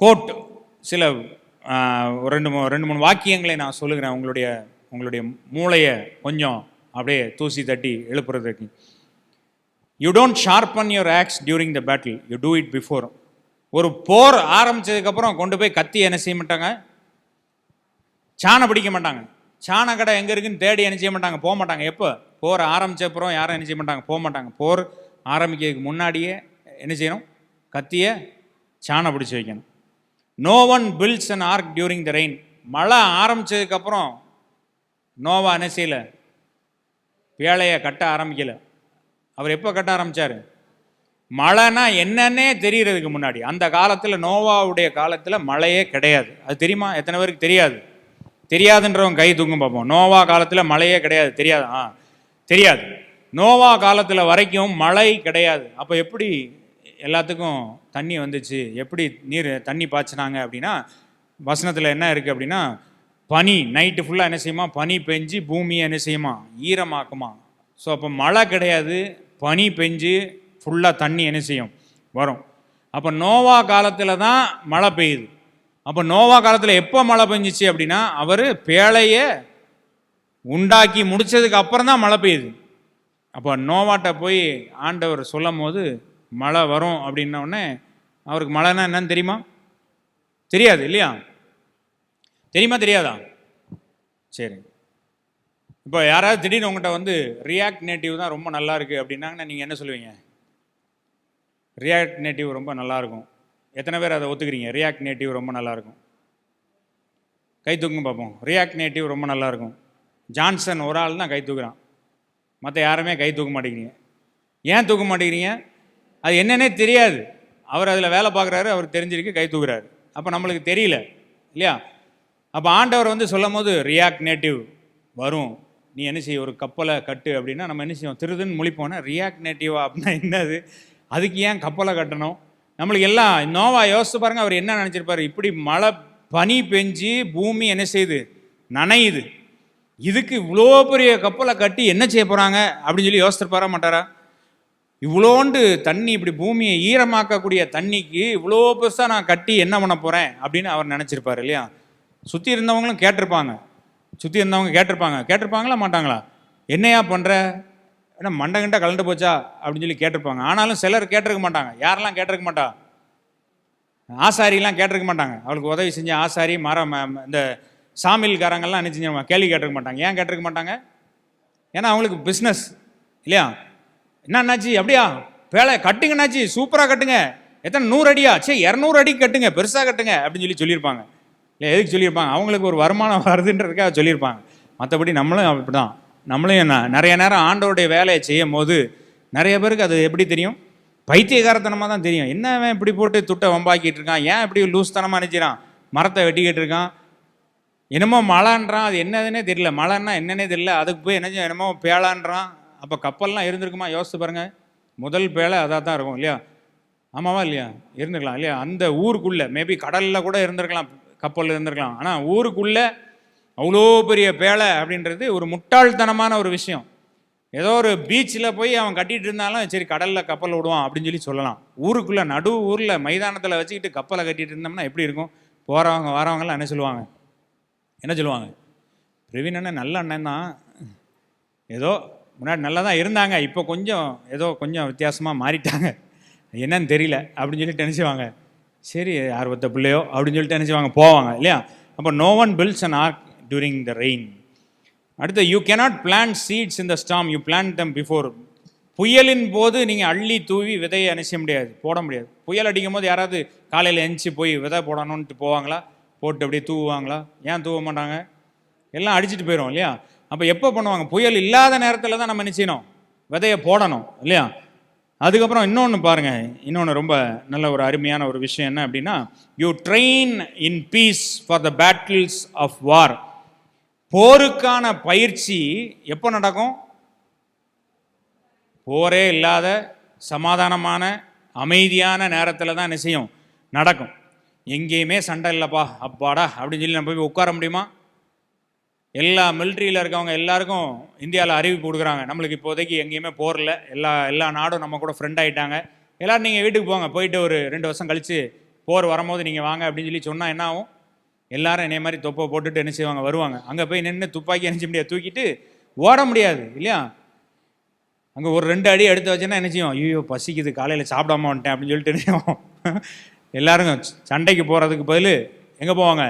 கோட், சில ரெண்டு மூணு வாக்கியங்களை நான் சொல்லுகிறேன், உங்களுடைய மூளையை கொஞ்சம் அப்படியே தூசி தட்டி எழுப்புறதுக்கு. You don't sharpen your axe during the battle, you do it before. ஒரு போர் ஆரம்பித்ததுக்கப்புறம் கொண்டு போய் கத்தி என்ன செய்ய மாட்டாங்க, சாணம் பிடிக்க மாட்டாங்க. சாண கடை எங்கே இருக்குன்னு தேடி என்ன செய்ய மாட்டாங்க, போக மாட்டாங்க. எப்போ போர் ஆரம்பித்தப்புறம் யாரும் என்ன செய்ய மாட்டாங்க, போக மாட்டாங்க. போர் ஆரம்பிக்கிறதுக்கு முன்னாடியே என்ன செய்யணும், கத்தியை சாணம் பிடிச்சி வைக்கணும். No one builds an ark during the rain. மழை ஆரம்பித்ததுக்கப்புறம் நோவா என்ன செய்யலை, பேழையை கட்ட ஆரம்பிக்கலை. அவர் எப்போ கட்ட ஆரம்பித்தார், மழைனா என்னன்னே தெரிகிறதுக்கு முன்னாடி. அந்த காலத்தில், நோவாவுடைய காலத்தில் மழையே கிடையாது. அது தெரியுமா? எத்தனை பேருக்கு தெரியாது? தெரியாதுன்றவங்க கை தூக்கும் பார்ப்போம். நோவா காலத்தில் மழையே கிடையாது. தெரியாது? தெரியாது. நோவா காலத்தில் வரைக்கும் மழை கிடையாது. அப்போ எப்படி எல்லாத்துக்கும் தண்ணி வந்துச்சு, எப்படி தண்ணி பாய்ச்சினாங்க அப்படின்னா, வசனத்தில் என்ன இருக்குது அப்படின்னா, பனி நைட்டு ஃபுல்லாக என்ன செய்யுமா, பனி பெஞ்சு பூமியை என்ன செய்யுமா, ஈரமாக்குமா. ஸோ அப்போ மழை கிடையாது, பனி பெஞ்சு ஃபுல்லாக தண்ணி என்ன செய்யும், வரும். அப்போ நோவா காலத்தில் தான் மழை பெய்யுது. அப்போ நோவா காலத்தில் எப்போ மழை பெஞ்சிச்சு அப்படின்னா, அவர் பேழையை உண்டாக்கி முடித்ததுக்கு அப்புறம் தான் மழை பெய்யுது. அப்போ நோவாட்ட போய் ஆண்டவர் சொல்லும் போது மழை வரும் அப்படின்னோடனே, அவருக்கு மழைன்னா என்னன்னு தெரியுமா? தெரியாது இல்லையா? தெரியுமா தெரியாதா? சரி. இப்போ யாராவது திடீர்னு உங்கள்கிட்ட வந்து ரியாக்ட் நேட்டிவ் தான் ரொம்ப நல்லா இருக்குது அப்படின்னாங்கன்னா நீங்கள் என்ன சொல்லுவீங்க? ரியாக்ட் நேட்டிவ் ரொம்ப நல்லாயிருக்கும். எத்தனை பேர் அதை ஒத்துக்கிறீங்க? ரியாக்ட் நேட்டிவ் ரொம்ப நல்லாயிருக்கும். கை தூக்குங்க பார்ப்போம். ரியாக்ட் நேட்டிவ் ரொம்ப நல்லாயிருக்கும். ஜான்சன் ஒரு ஆள் தான் கை தூக்குறான், மற்ற யாருமே கை தூக்க மாட்டேங்கிறீங்க. ஏன் தூக்க மாட்டேங்கிறீங்க? அது என்னன்னே தெரியாது. அவர் அதில் வேலை பார்க்குறாரு, அவர் தெரிஞ்சிருக்கு, கை தூக்குறாரு. அப்போ நம்மளுக்கு தெரியல இல்லையா? அப்போ ஆண்டவர் வந்து சொல்லும் போது ரியாக்ட் நேட்டிவ் வரும், நீ என்ன செய்ய, ஒரு கப்பலை கட்டு அப்படின்னா நம்ம என்ன செய்வோம், திருதுன்னு முழிப்போன்னா, ரியாக்ட் நேட்டிவா அப்படின்னா என்னது, அதுக்கு ஏன் கப்பலை கட்டணும்? நம்மளுக்கு எல்லாம் நோவா யோசிச்சு பாருங்க, அவர் என்ன நினச்சிருப்பாரு, இப்படி மழை பனி பெஞ்சு பூமி என்ன செய்யுது, நனையுது, இதுக்கு இவ்வளோ பெரிய கப்பலை கட்டி என்ன செய்ய போகிறாங்க அப்படின்னு சொல்லி யோசிச்சிருப்பாரா மாட்டாரா? இவ்வளோண்டு தண்ணி, இப்படி பூமியை ஈரமாக்கக்கூடிய தண்ணிக்கு இவ்வளோ பெருசாக நான் கட்டி என்ன பண்ண போகிறேன் அப்படின்னு அவர் நினச்சிருப்பார் இல்லையா? சுற்றி இருந்தவங்களும் கேட்டிருப்பாங்க, கேட்டிருப்பாங்களா மாட்டாங்களா? என்னையா பண்ணுற, ஏன்னா மண்டகண்டா கலண்டு போச்சா அப்படின்னு சொல்லி கேட்டிருப்பாங்க. ஆனாலும் சிலர் கேட்டிருக்க மாட்டாங்க. யாரெல்லாம் கேட்டிருக்க மாட்டா? ஆசாரியெல்லாம் கேட்டிருக்க மாட்டாங்க. அவளுக்கு உதவி செஞ்ச ஆசாரி, இந்த சாமில்காரங்கள்லாம் என்ன செஞ்சிருவாங்க, கேள்வி கேட்டிருக்க மாட்டாங்க. ஏன் கேட்டிருக்க மாட்டாங்க? ஏன்னா அவங்களுக்கு பிஸ்னஸ் இல்லையா? என்னாச்சு, அப்படியா வேலை கட்டுங்கண்ணாச்சி, சூப்பராக கட்டுங்க, எத்தனை 100 அடியா, சரி 200 அடி கட்டுங்க, பெருசாக கட்டுங்க அப்படின்னு சொல்லி சொல்லியிருப்பாங்க. இல்லை எதுக்கு சொல்லியிருப்பாங்க? அவங்களுக்கு ஒரு வருமானம் வருதுன்றதுக்காக சொல்லியிருப்பாங்க. மற்றபடி நம்மளும் அப்படி தான். நம்மளும் என்ன, நிறைய நேரம் ஆண்டவருடைய வேலையை செய்யும் போது நிறைய பேருக்கு அது எப்படி தெரியும், பைத்தியகாரத்தனமாக தான் தெரியும். என்ன இப்படி போட்டு துட்டை வம்பாக்கிட்டு இருக்கான், ஏன் இப்படி லூஸ்தனமாக நினைச்சிடான், மரத்தை வெட்டிக்கிட்டு இருக்கான், என்னமோ மழைன்றான், அது என்னதுன்னே தெரியல, மழைன்னா என்னன்னே தெரியல, அதுக்கு போய் என்ன என்னமோ பேளான்றான். அப்போ கப்பல்லாம் இருந்திருக்குமா? யோசிச்சு பாருங்கள். முதல் பேலை அதாக தான் இருக்கும் இல்லையா? ஆமாவா இல்லையா? இருந்திருக்கலாம் இல்லையா? அந்த ஊருக்குள்ளே மேபி கடலில் கூட இருந்திருக்கலாம், கப்பல் இருந்திருக்கலாம். ஆனால் ஊருக்குள்ளே அவ்வளோ பெரிய பேலை அப்படின்றது ஒரு முட்டாள்தனமான ஒரு விஷயம். ஏதோ ஒரு பீச்சில் போய் அவன் கட்டிகிட்டு இருந்தாலும் சரி கடலில் கப்பல் விடுவான் அப்படின்னு சொல்லி சொல்லலாம். ஊருக்குள்ளே நடு ஊரில் மைதானத்தில் வச்சுக்கிட்டு கப்பலை கட்டிகிட்டு இருந்தோம்னா எப்படி இருக்கும்? போகிறவங்க வரவங்களாம் என்ன சொல்லுவாங்க, பிரவீன் அண்ணன் நல்ல அண்ணன் தான், ஏதோ முன்னாடி நல்லா தான் இருந்தாங்க, இப்போ கொஞ்சம் வித்தியாசமாக மாறிட்டாங்க, என்னன்னு தெரியல அப்படின்னு சொல்லி நினச்சிவாங்க. சரி ஆர்வத்தை பிள்ளையோ அப்படின்னு சொல்லிட்டு நினச்சிவாங்க, போவாங்க இல்லையா? அப்போ no one builds an ark during the rain. அடுத்து, you cannot plant seeds in the storm, you plant them before. புயலின் போது நீங்கள் அள்ளி தூவி விதையை அணைச்ச முடியாது, போட முடியாது. புயல் அடிக்கும் போது யாராவது காலையில் எந்திச்சு போய் விதை போடணுன்ட்டு போவாங்களா? போட்டு அப்படியே தூவுவாங்களா? ஏன் தூவ மாட்டாங்க? எல்லாம் அடிச்சுட்டு போயிடும் இல்லையா? அப்போ எப்போ பண்ணுவாங்க? புயல் இல்லாத நேரத்தில் தான் நம்ம நிச்சயணும் விதையை போடணும் இல்லையா? அதுக்கப்புறம் இன்னொன்று பாருங்கள், இன்னொன்று ரொம்ப நல்ல ஒரு அருமையான ஒரு விஷயம் என்ன அப்படின்னா, you train in peace for the battles of war. போருக்கான பயிற்சி எப்போ நடக்கும்? போரே இல்லாத சமாதானமான அமைதியான நேரத்தில் தான் நிச்சயம் நடக்கும். எங்கேயுமே சண்டை இல்லைப்பா அப்பாடா அப்படின்னு சொல்லி நம்ம போய் உட்கார முடியுமா? எல்லா மிலிட்ரியில் இருக்கவங்க எல்லாருக்கும் இந்தியாவில் அறிவிப்பு கொடுக்குறாங்க, நம்மளுக்கு இப்போதைக்கு எங்கேயுமே போரில் எல்லா நாடும் நம்ம கூட ஃப்ரெண்ட் ஆகிட்டாங்க, எல்லோரும் நீங்கள் வீட்டுக்கு போங்க, போயிட்டு ஒரு 2 வருஷம் கழித்து போர் வரும்போது நீங்கள் வாங்க அப்படின்னு சொல்லி சொன்னால் என்ன ஆகும்? எல்லாரும் என்னைய மாதிரி தொப்பை போட்டுட்டு என்ன செய்வாங்க? வருவாங்க. அங்கே போய் நின்று துப்பாக்கி அணிஞ்ச முடியாது, தூக்கிட்டு ஓட முடியாது இல்லையா? அங்கே ஒரு 2 அடி எடுத்து வச்சேன்னா என்ன செய்வோம்? ஐயோ பசிக்குது, காலையில் சாப்பிடாம வந்துட்டேன் அப்படின்னு சொல்லிட்டு என்ன செய்வோம்? எல்லாருக்கும் சண்டைக்கு போகிறதுக்கு பதில் எங்கே போவாங்க?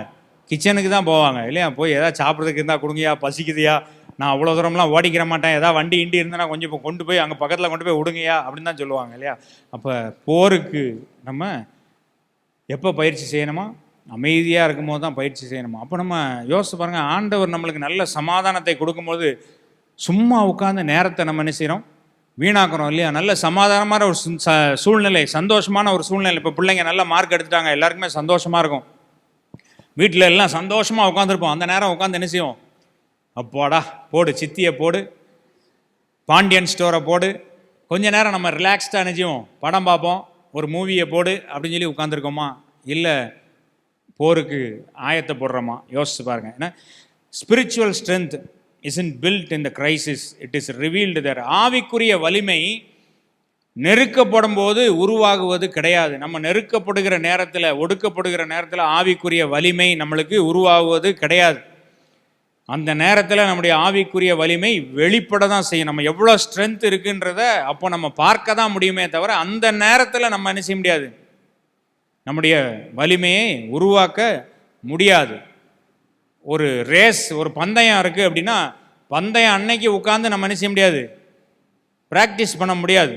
கிச்சனுக்கு தான் போவாங்க இல்லையா? போய் எதாவது சாப்பிட்றதுக்கு இருந்தால் கொடுங்கயா, பசிக்குதுயா, நான் அவ்வளோ தூரம்லாம் ஓடிக்கிற மாட்டேன், ஏதாவது வண்டி இண்டி இருந்தேன்னா கொஞ்சம் இப்போ கொண்டு போய் அங்கே பக்கத்தில் கொண்டு போய் விடுங்கயா அப்படின்னு தான் சொல்லுவாங்க இல்லையா? அப்போ போருக்கு நம்ம எப்போ பயிற்சி செய்யணுமா? அமைதியாக இருக்கும்போது தான் பயிற்சி செய்யணுமா? அப்போ நம்ம யோசிச்சு பாருங்கள், ஆண்டவர் நம்மளுக்கு நல்ல சமாதானத்தை கொடுக்கும்போது சும்மா உட்காந்து நேரத்தை நம்ம என்ன செய்கிறோம்? வீணாக்குறோம் இல்லையா? நல்ல சமாதானமான ஒரு சூழ்நிலை, சந்தோஷமான ஒரு சூழ்நிலை. இப்போ பிள்ளைங்க நல்ல மார்க் எடுத்துட்டாங்க, எல்லாருக்குமே சந்தோஷமாக இருக்கும், வீட்டில் எல்லாம் சந்தோஷமாக உட்காந்துருப்போம். அந்த நேரம் உட்காந்து என்ன செய்வோம்? அப்பாடா போடு, சித்தியை போடு, பாண்டியன் ஸ்டோரை போடு, கொஞ்ச நேரம் நம்ம ரிலாக்ஸ்டாக நினைச்சுவோம், படம் பார்ப்போம், ஒரு மூவியை போடு அப்படின்னு சொல்லி உட்காந்துருக்கோமா? இல்லை போருக்கு ஆயத்தை போடுறோமா? யோசிச்சு பாருங்க. ஏன்னா spiritual strength isn't built in the crisis, it is revealed there. ஆவிக்குரிய வலிமை நெருக்கப்படும் போது உருவாகுவது கிடையாது. நம்ம நெருக்கப்படுகிற நேரத்தில், ஒடுக்கப்படுகிற நேரத்தில் ஆவிக்குரிய வலிமை நம்மளுக்கு உருவாகுவது கிடையாது. அந்த நேரத்தில் நம்முடைய ஆவிக்குரிய வலிமை வெளிப்பட தான் செய்யும். நம்ம எவ்வளோ ஸ்ட்ரென்த் இருக்குன்றத அப்போ நம்ம பார்க்க தான் முடியுமே தவிர அந்த நேரத்தில் நம்ம என்ன செய்ய முடியாது? நம்முடைய வலிமையை உருவாக்க முடியாது. ஒரு ரேஸ், ஒரு பந்தயம் இருக்குது அப்படின்னா பந்தயம் அன்னைக்கு உட்காந்து நம்ம என்ன செய்ய முடியாது? ப்ராக்டிஸ் பண்ண முடியாது.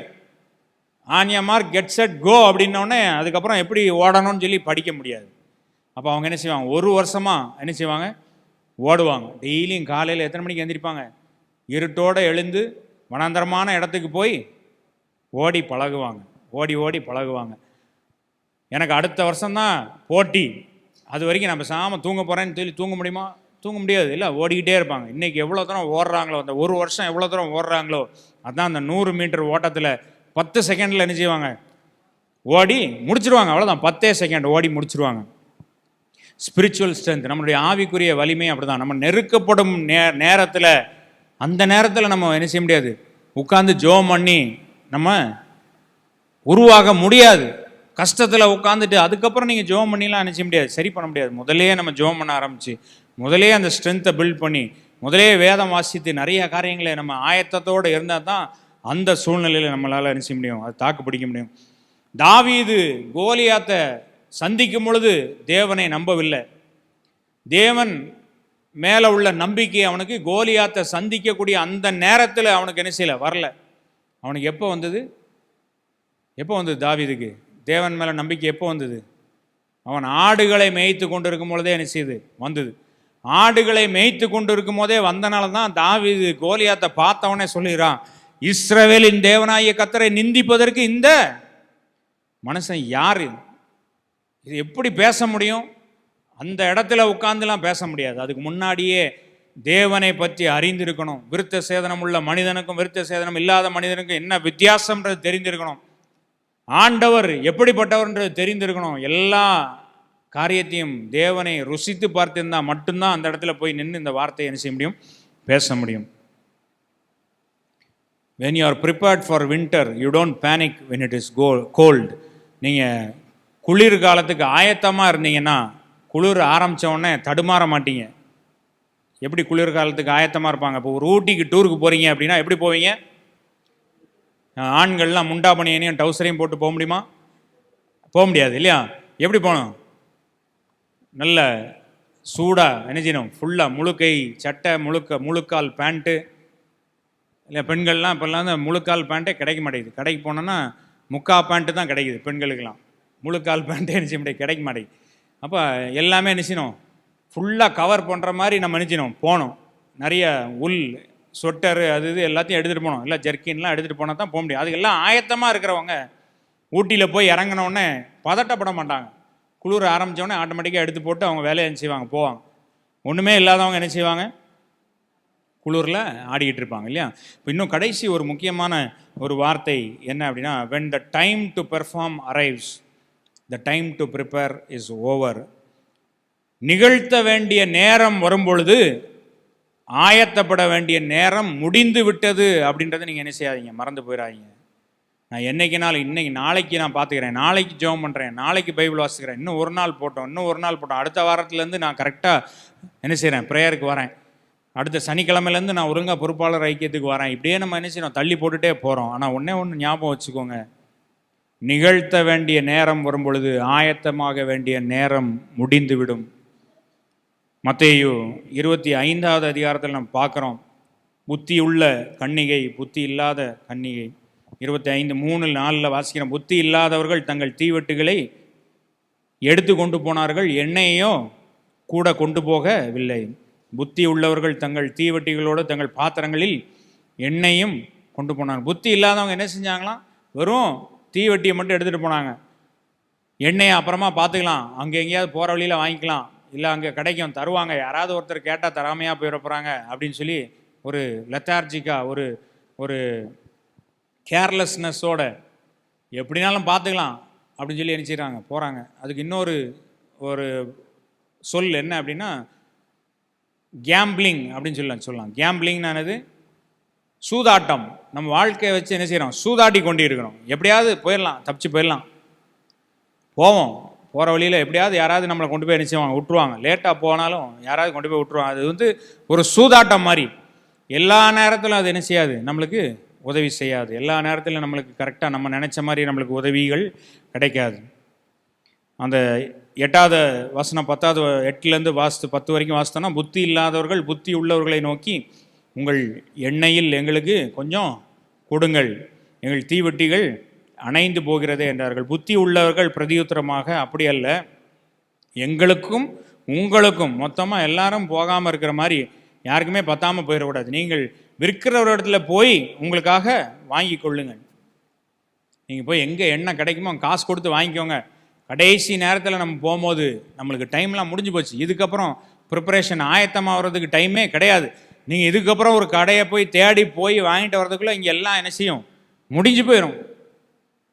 ஆன் ய மார்க் கெட் செட் கோ அப்படின்னோடனே அதுக்கப்புறம் எப்படி ஓடணும்னு சொல்லி படிக்க முடியாது. அப்போ அவங்க என்ன செய்வாங்க? 1 வருஷமாக என்ன செய்வாங்க? ஓடுவாங்க. டெய்லியும் காலையில் எத்தனை மணிக்கு எழுந்திரிப்பாங்க? இருட்டோடு எழுந்து வனாந்தரமான இடத்துக்கு போய் ஓடி பழகுவாங்க, ஓடி பழகுவாங்க. எனக்கு அடுத்த வருஷம்தான் போட்டி, அது வரைக்கும் நம்ம பேசாமல் தூங்க போகிறேன்னு சொல்லி தூங்க முடியுமா? தூங்க முடியாது இல்லை, ஓடிக்கிட்டே இருப்பாங்க. இன்றைக்கி எவ்வளோ தூரம் ஓடுறாங்களோ, அந்த 1 வருஷம் எவ்வளோ தூரம் ஓடுறாங்களோ, அதுதான் அந்த 100 மீட்டர் ஓட்டத்தில் 10 செகண்டில் என்ன செய்வாங்க? ஓடி முடிச்சிருவாங்க. அவ்வளோதான், 10 செகண்ட் ஓடி முடிச்சிருவாங்க. ஸ்பிரிச்சுவல் ஸ்ட்ரென்த், நம்மளுடைய ஆவிக்குரிய வலிமை அப்படி தான். நம்ம நெருக்கப்படும் நேரத்தில், அந்த நேரத்தில் நம்ம என்ன செய்ய முடியாது? உட்காந்து ஜெபம் பண்ணி நம்ம உருவாக முடியாது. கஷ்டத்தில் உட்காந்துட்டு அதுக்கப்புறம் நீங்கள் ஜெபம் பண்ணிலாம் என்ன செய்ய முடியாது? சரி பண்ண முடியாது. முதலே நம்ம ஜெபம் பண்ண ஆரம்பித்து, முதலே அந்த ஸ்ட்ரென்த்தை பில்ட் பண்ணி, முதலே வேதம் வாசித்து நிறைய காரியங்களை நம்ம ஆயத்தத்தோடு இருந்தால் தான் அந்த சூழ்நிலையில் நம்மளால் என்ன செய்ய முடியும்? அது தாக்கு பிடிக்க முடியும். தாவீது கோலியாத்தை சந்திக்கும் பொழுது தேவனை நம்பவில்லை. தேவன் மேலே உள்ள நம்பிக்கை அவனுக்கு கோலியாத்தை சந்திக்கக்கூடிய அந்த நேரத்தில் அவனுக்கு என்ன செய்யலை? வரல. அவனுக்கு எப்போ வந்தது? தாவீதுக்கு தேவன் மேலே நம்பிக்கை எப்போ வந்தது? அவன் ஆடுகளை மேய்த்து கொண்டு இருக்கும் பொழுதே என்ன செய்யுது? வந்தது. ஆடுகளை மேய்த்து கொண்டு இருக்கும் போதே வந்தனால தான் தாவீது கோலியாத்தை பார்த்தவனே சொல்லுகிறான், இஸ்ரவேலின் தேவனாகிய கர்த்தரை நிந்திப்பதற்கு இந்த மனுஷன் யாரு? இது எப்படி பேச முடியும்? அந்த இடத்துல உட்கார்ந்துலாம் பேச முடியாது. அதுக்கு முன்னாடியே தேவனை பற்றி அறிந்திருக்கணும். விருத்த சேதனம் உள்ள மனிதனுக்கும் விருத்த சேதனம் இல்லாத மனிதனுக்கும் என்ன வித்தியாசம்ன்றது தெரிந்திருக்கணும். ஆண்டவர் எப்படிப்பட்டவர்ன்றது தெரிந்திருக்கணும். எல்லா காரியத்தையும் தேவனை ருசித்து பார்த்திருந்தால் மட்டும்தான் அந்த இடத்துல போய் நின்று இந்த வார்த்தையை என்ன செய்ய முடியும்? பேச முடியும். When you are prepared for winter, you don't panic when it is cold. நீங்கள் குளிர் காலத்துக்கு ஆயத்தமாக இருந்தீங்கன்னா குளிர் ஆரம்பித்த உடனே தடுமாற மாட்டீங்க. எப்படி குளிர் காலத்துக்கு ஆயத்தமாக இருப்பாங்க? இப்போ ஒரு ஊட்டிக்கு டூருக்கு போகிறீங்க அப்படின்னா எப்படி போவீங்க? ஆண்கள்லாம் முண்டா பனியனையும் டவுசரையும் போட்டு போக முடியுமா? போக முடியாது இல்லையா? எப்படி போகணும்? நல்ல சூடாக என்ன செய்யணும்? ஃபுல்லாக முழுக்கை சட்டை, முழுக்கால் பேண்ட்டு. இல்லை பெண்கள்லாம் இப்போல்லாம் அந்த முழுக்கால் பேண்ட்டே கிடைக்க மாட்டேங்குது. கடைக்கு போனோன்னா முக்கா பேண்ட்டு தான் கிடைக்குது பெண்களுக்கெல்லாம். முழுக்கால் பேண்ட்டே என்ன செய்ய முடியாது? கிடைக்க மாட்டேங்குது. அப்போ எல்லாமே நினைச்சினோம் ஃபுல்லாக கவர் பண்ணுற மாதிரி நம்ம நினைச்சினோம் போனோம். நிறைய உள் சொட்டரு அது இது எல்லாத்தையும் எடுத்துகிட்டு போனோம். இல்லை ஜெர்க்கின்லாம் எடுத்துகிட்டு போனால் தான் போக முடியும். அதுக்கெல்லாம் ஆயத்தமாக இருக்கிறவங்க ஊட்டியில் போய் இறங்கினோடனே பதட்டப்பட மாட்டாங்க. குளிர் ஆரம்பித்தோடனே ஆட்டோமேட்டிக்காக எடுத்து போட்டு அவங்க வேலையை என்ன செய்வாங்க, போவாங்க. ஒன்றுமே இல்லாதவங்க என்ன செய்வாங்க, குளிரில் ஆடிக்கிட்டு இருப்பாங்க இல்லையா. இப்போ இன்னும் கடைசி ஒரு முக்கியமான ஒரு வார்த்தை என்ன அப்படின்னா, when the time to perform arrives, the time to prepare is over. நிகழ்த்த வேண்டிய நேரம் வரும்பொழுது ஆயத்தப்பட வேண்டிய நேரம் முடிந்து விட்டது அப்படின்றத நீங்கள் என்ன செய்யாதீங்க, மறந்து போயிடாதீங்க. நான் என்னைக்குனாலும் இன்னைக்கு நாளைக்கு நான் பார்த்துக்கிறேன், நாளைக்கு ஜெபம் பண்ணுறேன், நாளைக்கு பைபிள் வாசிக்கிறேன், இன்னும் ஒரு நாள் போட்டோம், அடுத்த வாரத்துலேருந்து நான் கரெக்டாக என்ன செய்கிறேன், ப்ரேயருக்கு வரேன், அடுத்த சனிக்கிழமையிலேருந்து நான் ஒழுங்காக பொறுப்பாளர் ஐக்கியத்துக்கு வரேன். இப்படியே நம்ம என்ன செய்யணும், தள்ளி போட்டுகிட்டே போகிறோம். ஆனால் ஒன்று ஞாபகம் வச்சுக்கோங்க, நிகழ்த்த வேண்டிய நேரம் வரும்பொழுது ஆயத்தமாக வேண்டிய நேரம் முடிந்துவிடும். மத்தேயு 25வது அதிகாரத்தில் நம்ம பார்க்குறோம், புத்தி உள்ள கன்னிகை, புத்தி இல்லாத கன்னிகை. 25:3-4 வாசிக்கிறோம், புத்தி இல்லாதவர்கள் தங்கள் தீவெட்டுகளை எடுத்து கொண்டு போனார்கள், எண்ணெயையோ கூட கொண்டு போகவில்லை. புத்தி உள்ளவர்கள் தங்கள் தீவெட்டிகளோடு தங்கள் பாத்திரங்களில் எண்ணெயும் கொண்டு போனாங்க. புத்தி இல்லாதவங்க என்ன செஞ்சாங்களாம், வெறும் தீவெட்டியை மட்டும் எடுத்துகிட்டு போனாங்க. எண்ணெயை அப்புறமா பார்த்துக்கலாம், அங்கே எங்கேயாவது போகிற வழியில் வாங்கிக்கலாம், இல்லை அங்கே கிடைக்கும் தருவாங்க, யாராவது ஒருத்தர் கேட்டால் தராமையாக போயிட போகிறாங்க அப்படின்னு சொல்லி ஒரு லெத்தார்ஜிக்காக ஒரு ஒரு கேர்லெஸ்னஸோட எப்படினாலும் பார்த்துக்கலாம் அப்படின்னு சொல்லி நினச்சிடுறாங்க, போகிறாங்க. அதுக்கு இன்னொரு ஒரு சொல் என்ன அப்படின்னா கேம்பிளிங் அப்படின்னு சொல்லலாம். கேம்பிளிங்னானது சூதாட்டம். நம்ம வாழ்க்கையை வச்சு என்ன செய்கிறோம், சூதாட்டி கொண்டு இருக்கிறோம். எப்படியாவது போயிடலாம், தப்பிச்சு போயிடலாம், போகிற வழியில் எப்படியாவது யாராவது நம்மளை கொண்டு போய் நினச்சிவாங்க, விட்டுருவாங்க. லேட்டாக போனாலும் யாராவது கொண்டு போய் விட்டுருவாங்க. அது ஒரு சூதாட்டம் மாதிரி. எல்லா நேரத்திலும் அது என்ன செய்யாது, நம்மளுக்கு உதவி செய்யாது. எல்லா நேரத்திலும் நம்மளுக்கு கரெக்டாக நம்ம நினச்ச மாதிரி நம்மளுக்கு உதவிகள் கிடைக்காது. அந்த 8வது வசனம் 10வது 8லேருந்து 10 வரைக்கும் வாசித்தோன்னா, புத்தி இல்லாதவர்கள் புத்தி உள்ளவர்களை நோக்கி, உங்கள் எண்ணெயில் எங்களுக்கு கொஞ்சம் கொடுங்கள், எங்கள் தீவெட்டிகள் அணைந்து போகிறதே என்றார்கள். புத்தி உள்ளவர்கள் பிரதியுத்தரமாக, அப்படி அல்ல, எங்களுக்கும் உங்களுக்கும் மொத்தமாக எல்லாரும் போகாமல் இருக்கிற மாதிரி யாருக்குமே பத்தாமல் போயிடக்கூடாது. நீங்கள் விற்கிற ஒரு இடத்துல போய் உங்களுக்காக வாங்கி கொள்ளுங்கள். நீங்கள் போய் எங்கே எண்ணெய் கிடைக்குமோ காசு கொடுத்து வாங்கிக்கோங்க. கடைசி நேரத்தில் நம்ம போகும்போது நம்மளுக்கு டைம்லாம் முடிஞ்சு போச்சு. இதுக்கப்புறம் ப்ரிப்பரேஷன் ஆயத்தமாகிறதுக்கு டைமே கிடையாது. நீங்கள் இதுக்கப்புறம் ஒரு கடையை போய் தேடி போய் வாங்கிட்டு வர்றதுக்குள்ளே இங்கே எல்லாம் என்ன செய்யும், முடிஞ்சு போயிடும்.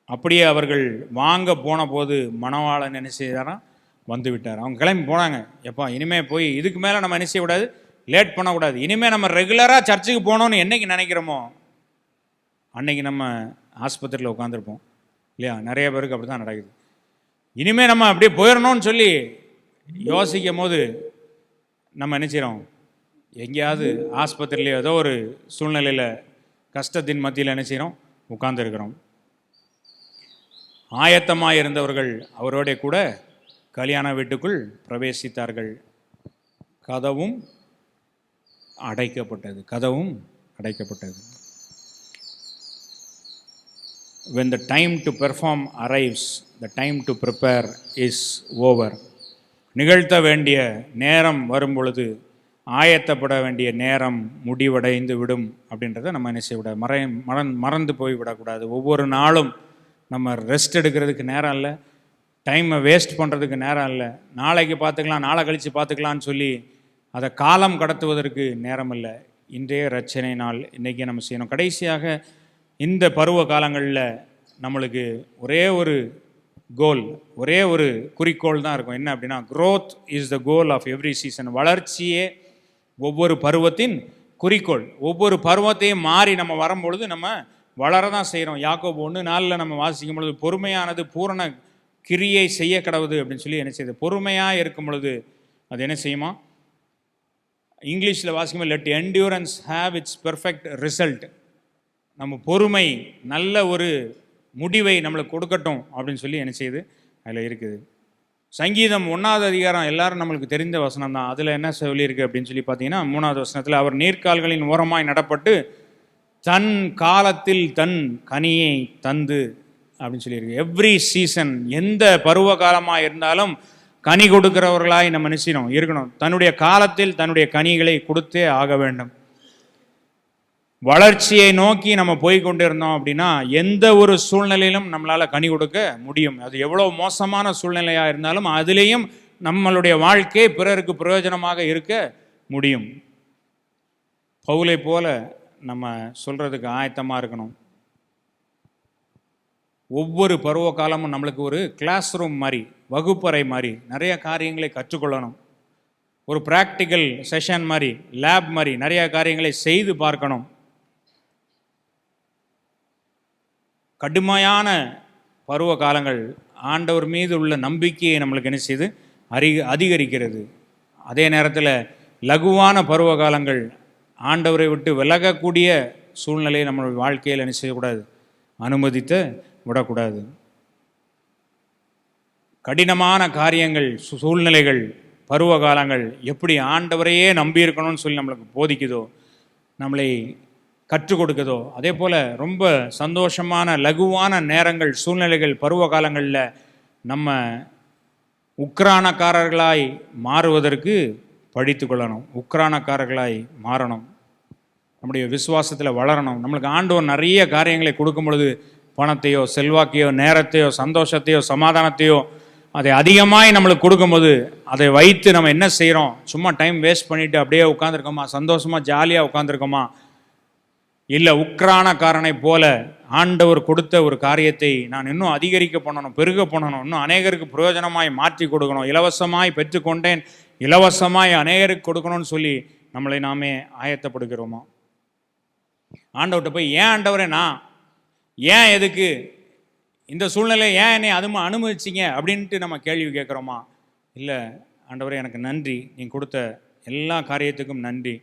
அப்படியே அவர்கள் வாங்க போன போது மணவாளன் என்ன செய்தாராம், வந்து விட்டார். அவங்க கிளம்பி போனாங்க. எப்போ இனிமேல் போய் இதுக்கு மேலே நம்ம என்ன செய்யக்கூடாது, லேட் பண்ணக்கூடாது. இனிமேல் நம்ம ரெகுலராக சர்ச்சுக்கு போகணுன்னு என்றைக்கு நினைக்கிறோமோ அன்னைக்கு நம்ம ஆஸ்பத்திரியில் உட்காந்துருப்போம் இல்லையா. நிறைய பேருக்கு அப்படி தான் நடக்குது. இனிமேல் நம்ம அப்படியே போயிடணும்னு சொல்லி யோசிக்கும் போது நம்ம என்ன செய்கிறோம், எங்கேயாவது ஆஸ்பத்திரியில ஏதோ ஒரு சூழ்நிலையில் கஷ்டத்தின் மத்தியில் என்ன செய்கிறோம், உட்கார்ந்துருக்கிறோம். ஆயத்தமாக இருந்தவர்கள் அவரோட கூட கல்யாண வீட்டுக்குள் பிரவேசித்தார்கள். கதவும் அடைக்கப்பட்டது. When the time to perform arrives, the time to prepare is over. நிகழ்த்த வேண்டிய நேரம் வரும் பொழுது ஆயத்தப்பட வேண்டிய நேரம் முடிவடைந்து விடும் அப்படின்றத நம்ம என்ன செய்யக்கூடாது, மறந்து போய் விடக்கூடாது. ஒவ்வொரு நாளும் நம்ம ரெஸ்ட் எடுக்கிறதுக்கு நேரம் இல்லை, டைமை வேஸ்ட் பண்ணுறதுக்கு நேரம் இல்லை. நாளைக்கு பார்த்துக்கலாம், நாளை கழித்து பார்த்துக்கலான்னு சொல்லி அதை காலம் கடத்துவதற்கு நேரம் இல்லை. இன்றைய ரட்சணை நாள் இன்றைக்கி நம்ம செய்யணும். கடைசியாக இந்த பருவ காலங்களில் நம்மளுக்கு ஒரே ஒரு கோல், ஒரே ஒரு குறிக்கோள் தான் இருக்கும். என்ன அப்படின்னா, growth is the goal of every season. வளர்ச்சியே ஒவ்வொரு பருவத்தின் குறிக்கோள். ஒவ்வொரு பருவத்தையும் மாறி நம்ம வரும்பொழுது நம்ம வளர தான் செய்கிறோம். யாக்கோபு 1:4 நம்ம வாசிக்கும் பொழுது, பொறுமையானது பூரண கிரியை செய்ய கடவுது அப்படின்னு சொல்லி என்ன செய்யுது, பொறுமையாக இருக்கும் பொழுது அது என்ன செய்யுமா, இங்கிலீஷில் வாசிக்கும் போது, let endurance have its perfect result. நம்ம பொறுமை நல்ல ஒரு முடிவை நம்மளுக்கு கொடுக்கட்டும் அப்படின்னு சொல்லி என்ன செய்யுது, அதில் இருக்குது. சங்கீதம் 1வது அதிகாரம் எல்லாரும் நம்மளுக்கு தெரிந்த வசனம் தான். அதில் என்ன சொல்லியிருக்கு அப்படின்னு சொல்லி பார்த்தீங்கன்னா, 3வது வசனத்தில், அவர் நீர்க்கால்களின் ஓரமாய் நடப்பட்டு தன் காலத்தில் தன் கனியை தந்து அப்படின்னு சொல்லியிருக்கு. எவ்ரி சீசன், எந்த பருவ காலமாக இருந்தாலும் கனி கொடுக்கிறவர்களாய் நம்ம நிச்சயம் இருக்கணும். தன்னுடைய காலத்தில் தன்னுடைய கனிகளை கொடுத்தே ஆக வேண்டும். வளர்ச்சியை நோக்கி நம்ம போய் கொண்டு இருந்தோம் அப்படின்னா எந்த ஒரு சூழ்நிலையிலும் நம்மளால் கனி கொடுக்க முடியும். அது எவ்வளோ மோசமான சூழ்நிலையாக இருந்தாலும் அதிலேயும் நம்மளுடைய வாழ்க்கை பிறருக்கு பிரயோஜனமாக இருக்க முடியும். பவுலை போல நம்ம சொல்கிறதுக்கு ஆயத்தமாக இருக்கணும். ஒவ்வொரு பருவ காலமும் நம்மளுக்கு ஒரு கிளாஸ் ரூம் மாதிரி, வகுப்பறை மாதிரி நிறைய காரியங்களை கற்றுக்கொள்ளணும். ஒரு ப்ராக்டிக்கல் செஷன் மாதிரி, லேப் மாதிரி நிறைய காரியங்களை செய்து பார்க்கணும். கடுமையான பருவ காலங்கள் ஆண்டவர் மீது உள்ள நம்பிக்கையை நம்மளுக்கு என்ன செய்து அதிகரிக்கிறது. அதே நேரத்தில் லகுவான பருவ காலங்கள் ஆண்டவரை விட்டு விலகக்கூடிய சூழ்நிலையை நம்மளுடைய வாழ்க்கையில் என்ன செய்யக்கூடாது, அனுமதித்து விடக்கூடாது. கடினமான காரியங்கள், சூழ்நிலைகள், பருவ காலங்கள் எப்படி ஆண்டவரையே நம்பியிருக்கணும்னு சொல்லி நம்மளுக்கு போதிக்குதோ, நம்மளை கற்றுக் கொடுக்குதோ, அதே போல் ரொம்ப சந்தோஷமான லகுவான நேரங்கள், சூழ்நிலைகள், பருவ காலங்களில் நம்ம உக்ரானக்காரர்களாய் மாறுவதற்கு படித்து கொள்ளணும். உக்ரானக்காரர்களாய் மாறணும். நம்முடைய விசுவாசத்தில் வளரணும். நம்மளுக்கு ஆண்டவர் நிறைய காரியங்களை கொடுக்கும் பொழுது பணத்தையோ செல்வாக்கையோ நேரத்தையோ சந்தோஷத்தையோ சமாதானத்தையோ அதை அதிகமாய் நம்மளுக்கு கொடுக்கும்போது அதை வைத்து நம்ம என்ன செய்கிறோம்? சும்மா டைம் வேஸ்ட் பண்ணிவிட்டு அப்படியே உட்காந்துருக்கோமா? சந்தோஷமாக ஜாலியாக உட்காந்துருக்கோமா? இல்லை உக்ரானக்காரனை போல ஆண்டவர் கொடுத்த ஒரு காரியத்தை நான் இன்னும் அதிகரிக்க பண்ணணும், பெருக பண்ணணும், இன்னும் அநேகருக்கு பிரயோஜனமாய் மாற்றி கொடுக்கணும், இலவசமாய் பெற்றுக்கொண்டேன், இலவசமாய் அநேகருக்கு கொடுக்கணும்னு சொல்லி நம்மளை நாமே ஆயத்தப்படுகிறோமா? ஆண்டவர்கிட்ட போய் ஏன் ஆண்டவரே நான் ஏன் எதுக்கு இந்த சூழ்நிலை ஏன் என்னை அனுமதிச்சிங்க அப்படின்ட்டு நம்ம கேள்வி கேட்குறோமா? இல்லை, ஆண்டவரே எனக்கு நன்றி, நீ கொடுத்த எல்லா காரியத்துக்கும் நன்றி.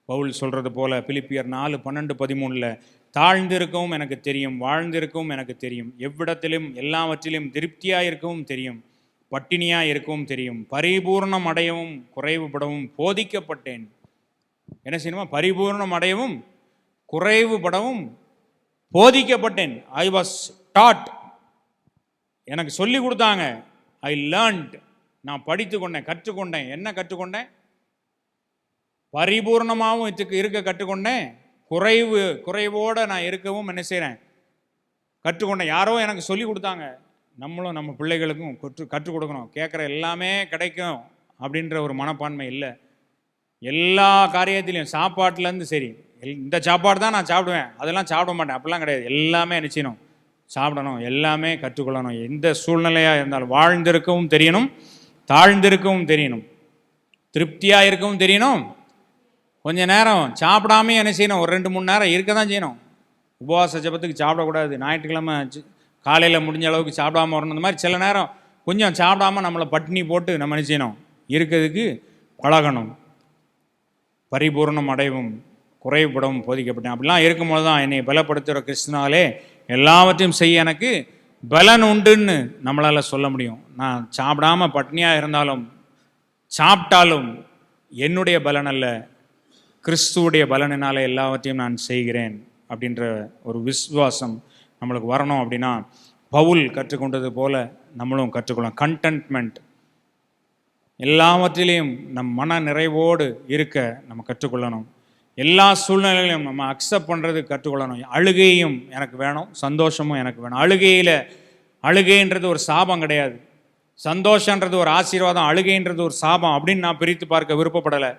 பவுல் சொல்கிறது போல் பிலிப்பியர் 4:12-13 தாழ்ந்திருக்கவும் எனக்கு தெரியும், வாழ்ந்திருக்கவும் எனக்கு தெரியும், எவ்விடத்திலும் எல்லாவற்றிலும் திருப்தியாக இருக்கவும் தெரியும், பட்டினியாக இருக்கவும் தெரியும், பரிபூர்ணம் அடையவும் குறைவுபடவும் போதிக்கப்பட்டேன். என்ன செய்யணுமா? பரிபூர்ணம் அடையவும் குறைவுபடவும் போதிக்கப்பட்டேன். ஐ வாஸ் டாட், எனக்கு சொல்லி கொடுத்தாங்க. ஐ லேர்ன்ட், நான் படித்து கொண்டேன், கற்றுக்கொண்டேன். என்ன கற்றுக்கொண்டேன்? பரிபூர்ணமாகவும் இருக்க கற்றுக்கொண்டேன், குறைவோடு நான் இருக்கவும் என்ன செய்கிறேன்? கற்றுக்கொண்டேன். யாரோ எனக்கு சொல்லி கொடுத்தாங்க. நம்மளும் நம்ம பிள்ளைகளுக்கும் கற்றுக் கொடுக்கணும். கேட்குற எல்லாமே கிடைக்கும் அப்படின்ற ஒரு மனப்பான்மை இல்லை. எல்லா காரியத்திலையும் சாப்பாட்டிலேருந்து சரி, இந்த சாப்பாடு தான் நான் சாப்பிடுவேன், அதெல்லாம் சாப்பிட மாட்டேன் அப்படிலாம் கிடையாது. எல்லாமே நிச்சயம் சாப்பிடணும், எல்லாமே கற்றுக்கொள்ளணும். எந்த சூழ்நிலையாக இருந்தாலும் வாழ்ந்திருக்கவும் தெரியணும், தாழ்ந்திருக்கவும் தெரியணும், திருப்தியாக இருக்கவும் தெரியணும். கொஞ்ச நேரம் சாப்பிடாமே என்ன செய்யணும்? ஒரு 2-3 நேரம் இருக்க தான் செய்யணும். உபவாச ஜபத்துக்கு சாப்பிடக்கூடாது. ஞாயிற்றுக்கிழமை காலையில் முடிஞ்ச அளவுக்கு சாப்பிடாமல் வரணும். இந்த மாதிரி சில நேரம் கொஞ்சம் சாப்பிடாமல் நம்மளை பட்டினி போட்டு நம்ம என்ன செய்யணும்? இருக்கிறதுக்கு பழகணும். பரிபூர்ணம் அடைவும் குறைவுபடவும் போதிக்கப்பட்டேன். அப்படிலாம் இருக்கும்போது தான் என்னை பலப்படுத்துகிற கிறிஸ்துனாலே எல்லாவற்றையும் செய்ய எனக்கு பலன் உண்டுன்னு நம்மளால் சொல்ல முடியும். நான் சாப்பிடாமல் பட்னியாக இருந்தாலும் சாப்பிட்டாலும் என்னுடைய பலன் அல்ல, கிறிஸ்துவுடைய பலனினால எல்லாவற்றையும் நான் செய்கிறேன் அப்படின்ற ஒரு விசுவாசம் நம்மளுக்கு வரணும். அப்படின்னா பவுல் கற்றுக்கொண்டது போல நம்மளும் கற்றுக்கொள்ளலாம். கண்டென்ட்மெண்ட், எல்லாவற்றிலையும் நம் மன நிறைவோடு இருக்க நம்ம கற்றுக்கொள்ளணும். எல்லா சூழ்நிலைகளையும் நம்ம அக்செப்ட் பண்ணுறது கற்றுக்கொள்ளணும். அழுகையும் எனக்கு வேணும், சந்தோஷமும் எனக்கு வேணும். அழுகைன்றது ஒரு சாபம் கிடையாது, சந்தோஷன்றது ஒரு ஆசீர்வாதம். அழுகைன்றது ஒரு சாபம் அப்படின்னு நான் பிரித்து பார்க்க விருப்பப்படலை.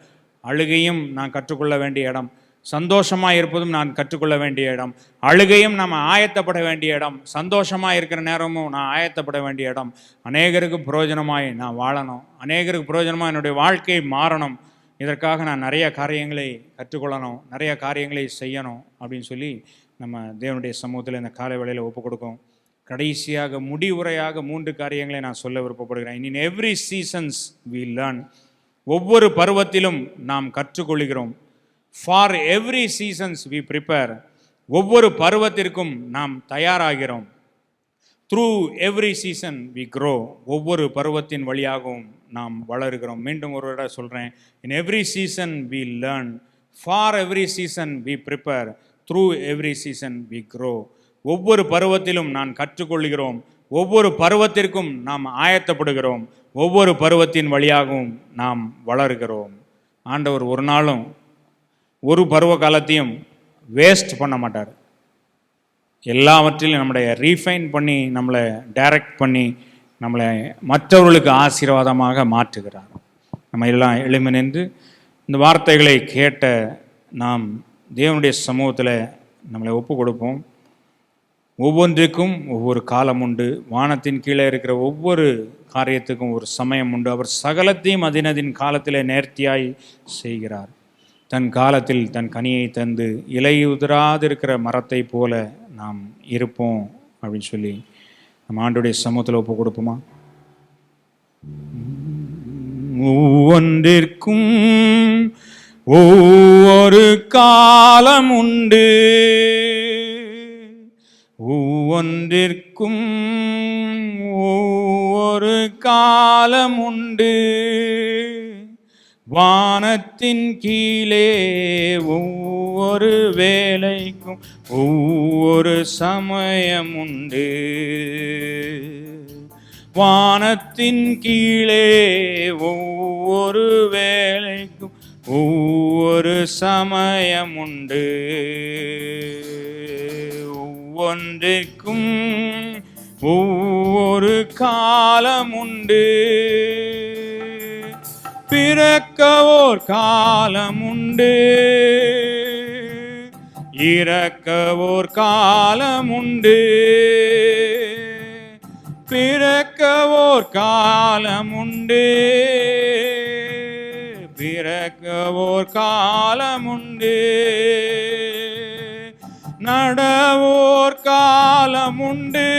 அழுகையும் நான் கற்றுக்கொள்ள வேண்டிய இடம், சந்தோஷமாக இருப்பதும் நான் கற்றுக்கொள்ள வேண்டிய இடம். அழுகையும் நம்ம ஆயத்தப்பட வேண்டிய இடம், சந்தோஷமாக இருக்கிற நேரமும் நான் ஆயத்தப்பட வேண்டிய இடம். அநேகருக்கு பிரயோஜனமாய் நான் வாழணும், அநேகருக்கு பிரயோஜனமாக என்னுடைய வாழ்க்கை மாறணும். இதற்காக நான் நிறைய காரியங்களை கற்றுக்கொள்ளணும், நிறைய காரியங்களை செய்யணும் அப்படின்னு சொல்லி நம்ம தேவனுடைய சமூகத்தில் இந்த காலை வேளையில் ஒப்புக் கொடுக்கும். கடைசியாக முடிவுரையாக 3 காரியங்களை நான் சொல்ல விருப்பப்படுகிறேன். In every seasons we learn, ஒவ்வொரு பருவத்திலும் நாம் கற்றுக்கொள்கிறோம். For every seasons we prepare, ஒவ்வொரு பருவத்திற்கும் நாம் தயாராகிறோம். Through every season we grow, ஒவ்வொரு பருவத்தின் வழியாகவும் நாம் வளருகிறோம். மீண்டும் ஒரு விட சொல்கிறேன். In every season we learn, for every season we prepare, through every season we grow. ஒவ்வொரு பருவத்திலும் நான் கற்றுக்கொள்கிறோம், ஒவ்வொரு பருவத்திற்கும் நாம் ஆயத்தப்படுகிறோம். ஒவ்வொரு பருவத்தின் வழியாகவும் நாம் வளர்கிறோம். ஆண்டவர் ஒரு நாளும் ஒரு பருவ காலத்தையும் வேஸ்ட் பண்ண மாட்டார். எல்லாவற்றிலும் நம்மளை ரீஃபைன் பண்ணி, நம்மளை டைரக்ட் பண்ணி, நம்மளை மற்றவர்களுக்கு ஆசீர்வாதமாக மாற்றுகிறார். நம்ம எல்லாம் எழுமி நின்று இந்த வார்த்தைகளை கேட்ட நாம் தேவனுடைய சமூகத்தில் நம்மளை ஒப்பு கொடுப்போம். ஒவ்வொன்றுக்கும் ஒவ்வொரு காலம் உண்டு. வானத்தின் கீழே இருக்கிற ஒவ்வொரு காரியத்துக்கும் ஒரு சமயம் உண்டு. அவர் சகலத்தையும் அதினதின் காலத்தில் நேர்த்தியாய் செய்கிறார். தன் காலத்தில் தன் கனியை தந்து இலை உதிராதிருக்கிற மரத்தை போல நாம் இருப்போம் அப்படின்னு சொல்லி நம்ம ஆண்டுடைய சமூகத்தில் ஒப்பு கொடுப்போமா? ஒவ்வொன்றிற்கும் ஒவ்வொரு காலம் உண்டு, ஒவ்வொன்றிற்கும் ஒவ்வொரு காலம் உண்டு. வானத்தின் கீழே ஒவ்வொரு வேலைக்கும் ஒவ்வொரு சமயம் உண்டு. வானத்தின் கீழே ஒவ்வொரு வேலைக்கும் ஒவ்வொரு சமயம் உண்டு. ஒவ்வொன்றிற்கும் ஒவ்வொரு காலம் உண்டு. பிறக்க ஓர் காலம் உண்டு, இறக்க ஓர் காலம் உண்டு. பிறக்க ஓர் காலம் உண்டு, பிறக்க ஓர் காலம் உண்டு. நடவோர் காலம் உண்டு,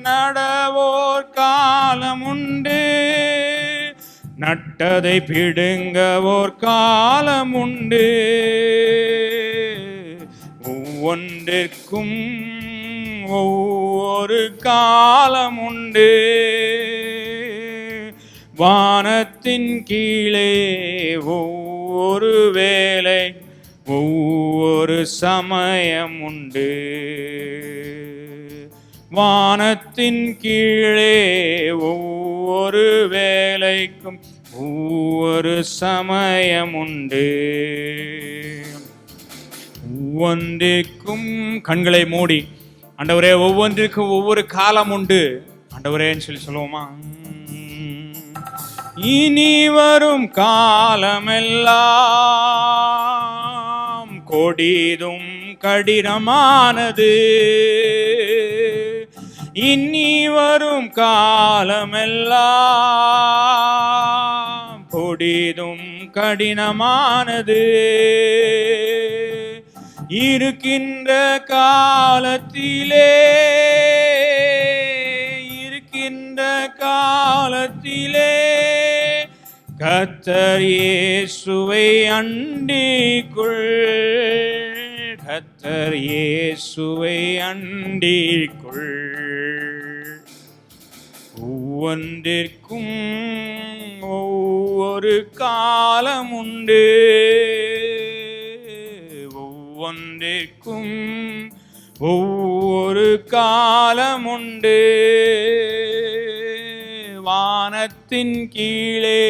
நடவோர் காலம் உண்டு. நட்டதை பிடுங்க ஓர் காலம் உண்டு. ஒவ்வொன்றிற்கும் ஒவ்வொரு காலம் உண்டு. வானத்தின் கீழே ஒவ்வொரு வேலை ஒவ்வொரு சமயம் உண்டு. வானத்தின் கீழே ஒவ்வொரு வேலைக்கும் ஒவ்வொரு சமயம் உண்டு. ஒவ்வொன்றிற்கும் கண்களை மூடி ஆண்டவரே ஒவ்வொன்றிற்கும் ஒவ்வொரு காலம் உண்டு ஆண்டவரேன்னு சொல்லி சொல்லுவோமா? இனி வரும் காலமெல்லாம் கொடிதும் கடினமானது. இனி வரும் காலமெல்லாம் கொடிதும் கடினமானது. இருக்கின்ற காலத்திலே, இருக்கின்ற காலத்திலே கர்த்தர் இயேசுவை அண்டிக்கொள், கர்த்தர் இயேசுவை அண்டிக்கொள். ஒவ்வொன்றிற்கும் ஒவ்வொரு காலம் உண்டு, ஒவ்வொன்றிற்கும் ஒவ்வொரு காலம் உண்டு. வானத்தின் கீழே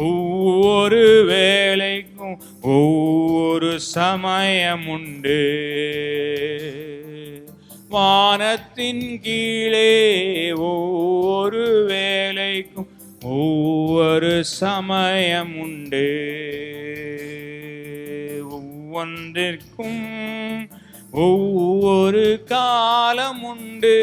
ஒவ்வொரு வேலைக்கும் ஒவ்வொரு சமயம் உண்டு. வானத்தின் கீழே ஒவ்வொரு வேலைக்கும் ஒவ்வொரு சமயம் உண்டு. ஒவ்வொன்றிற்கும் ஒவ்வொரு காலம் உண்டு.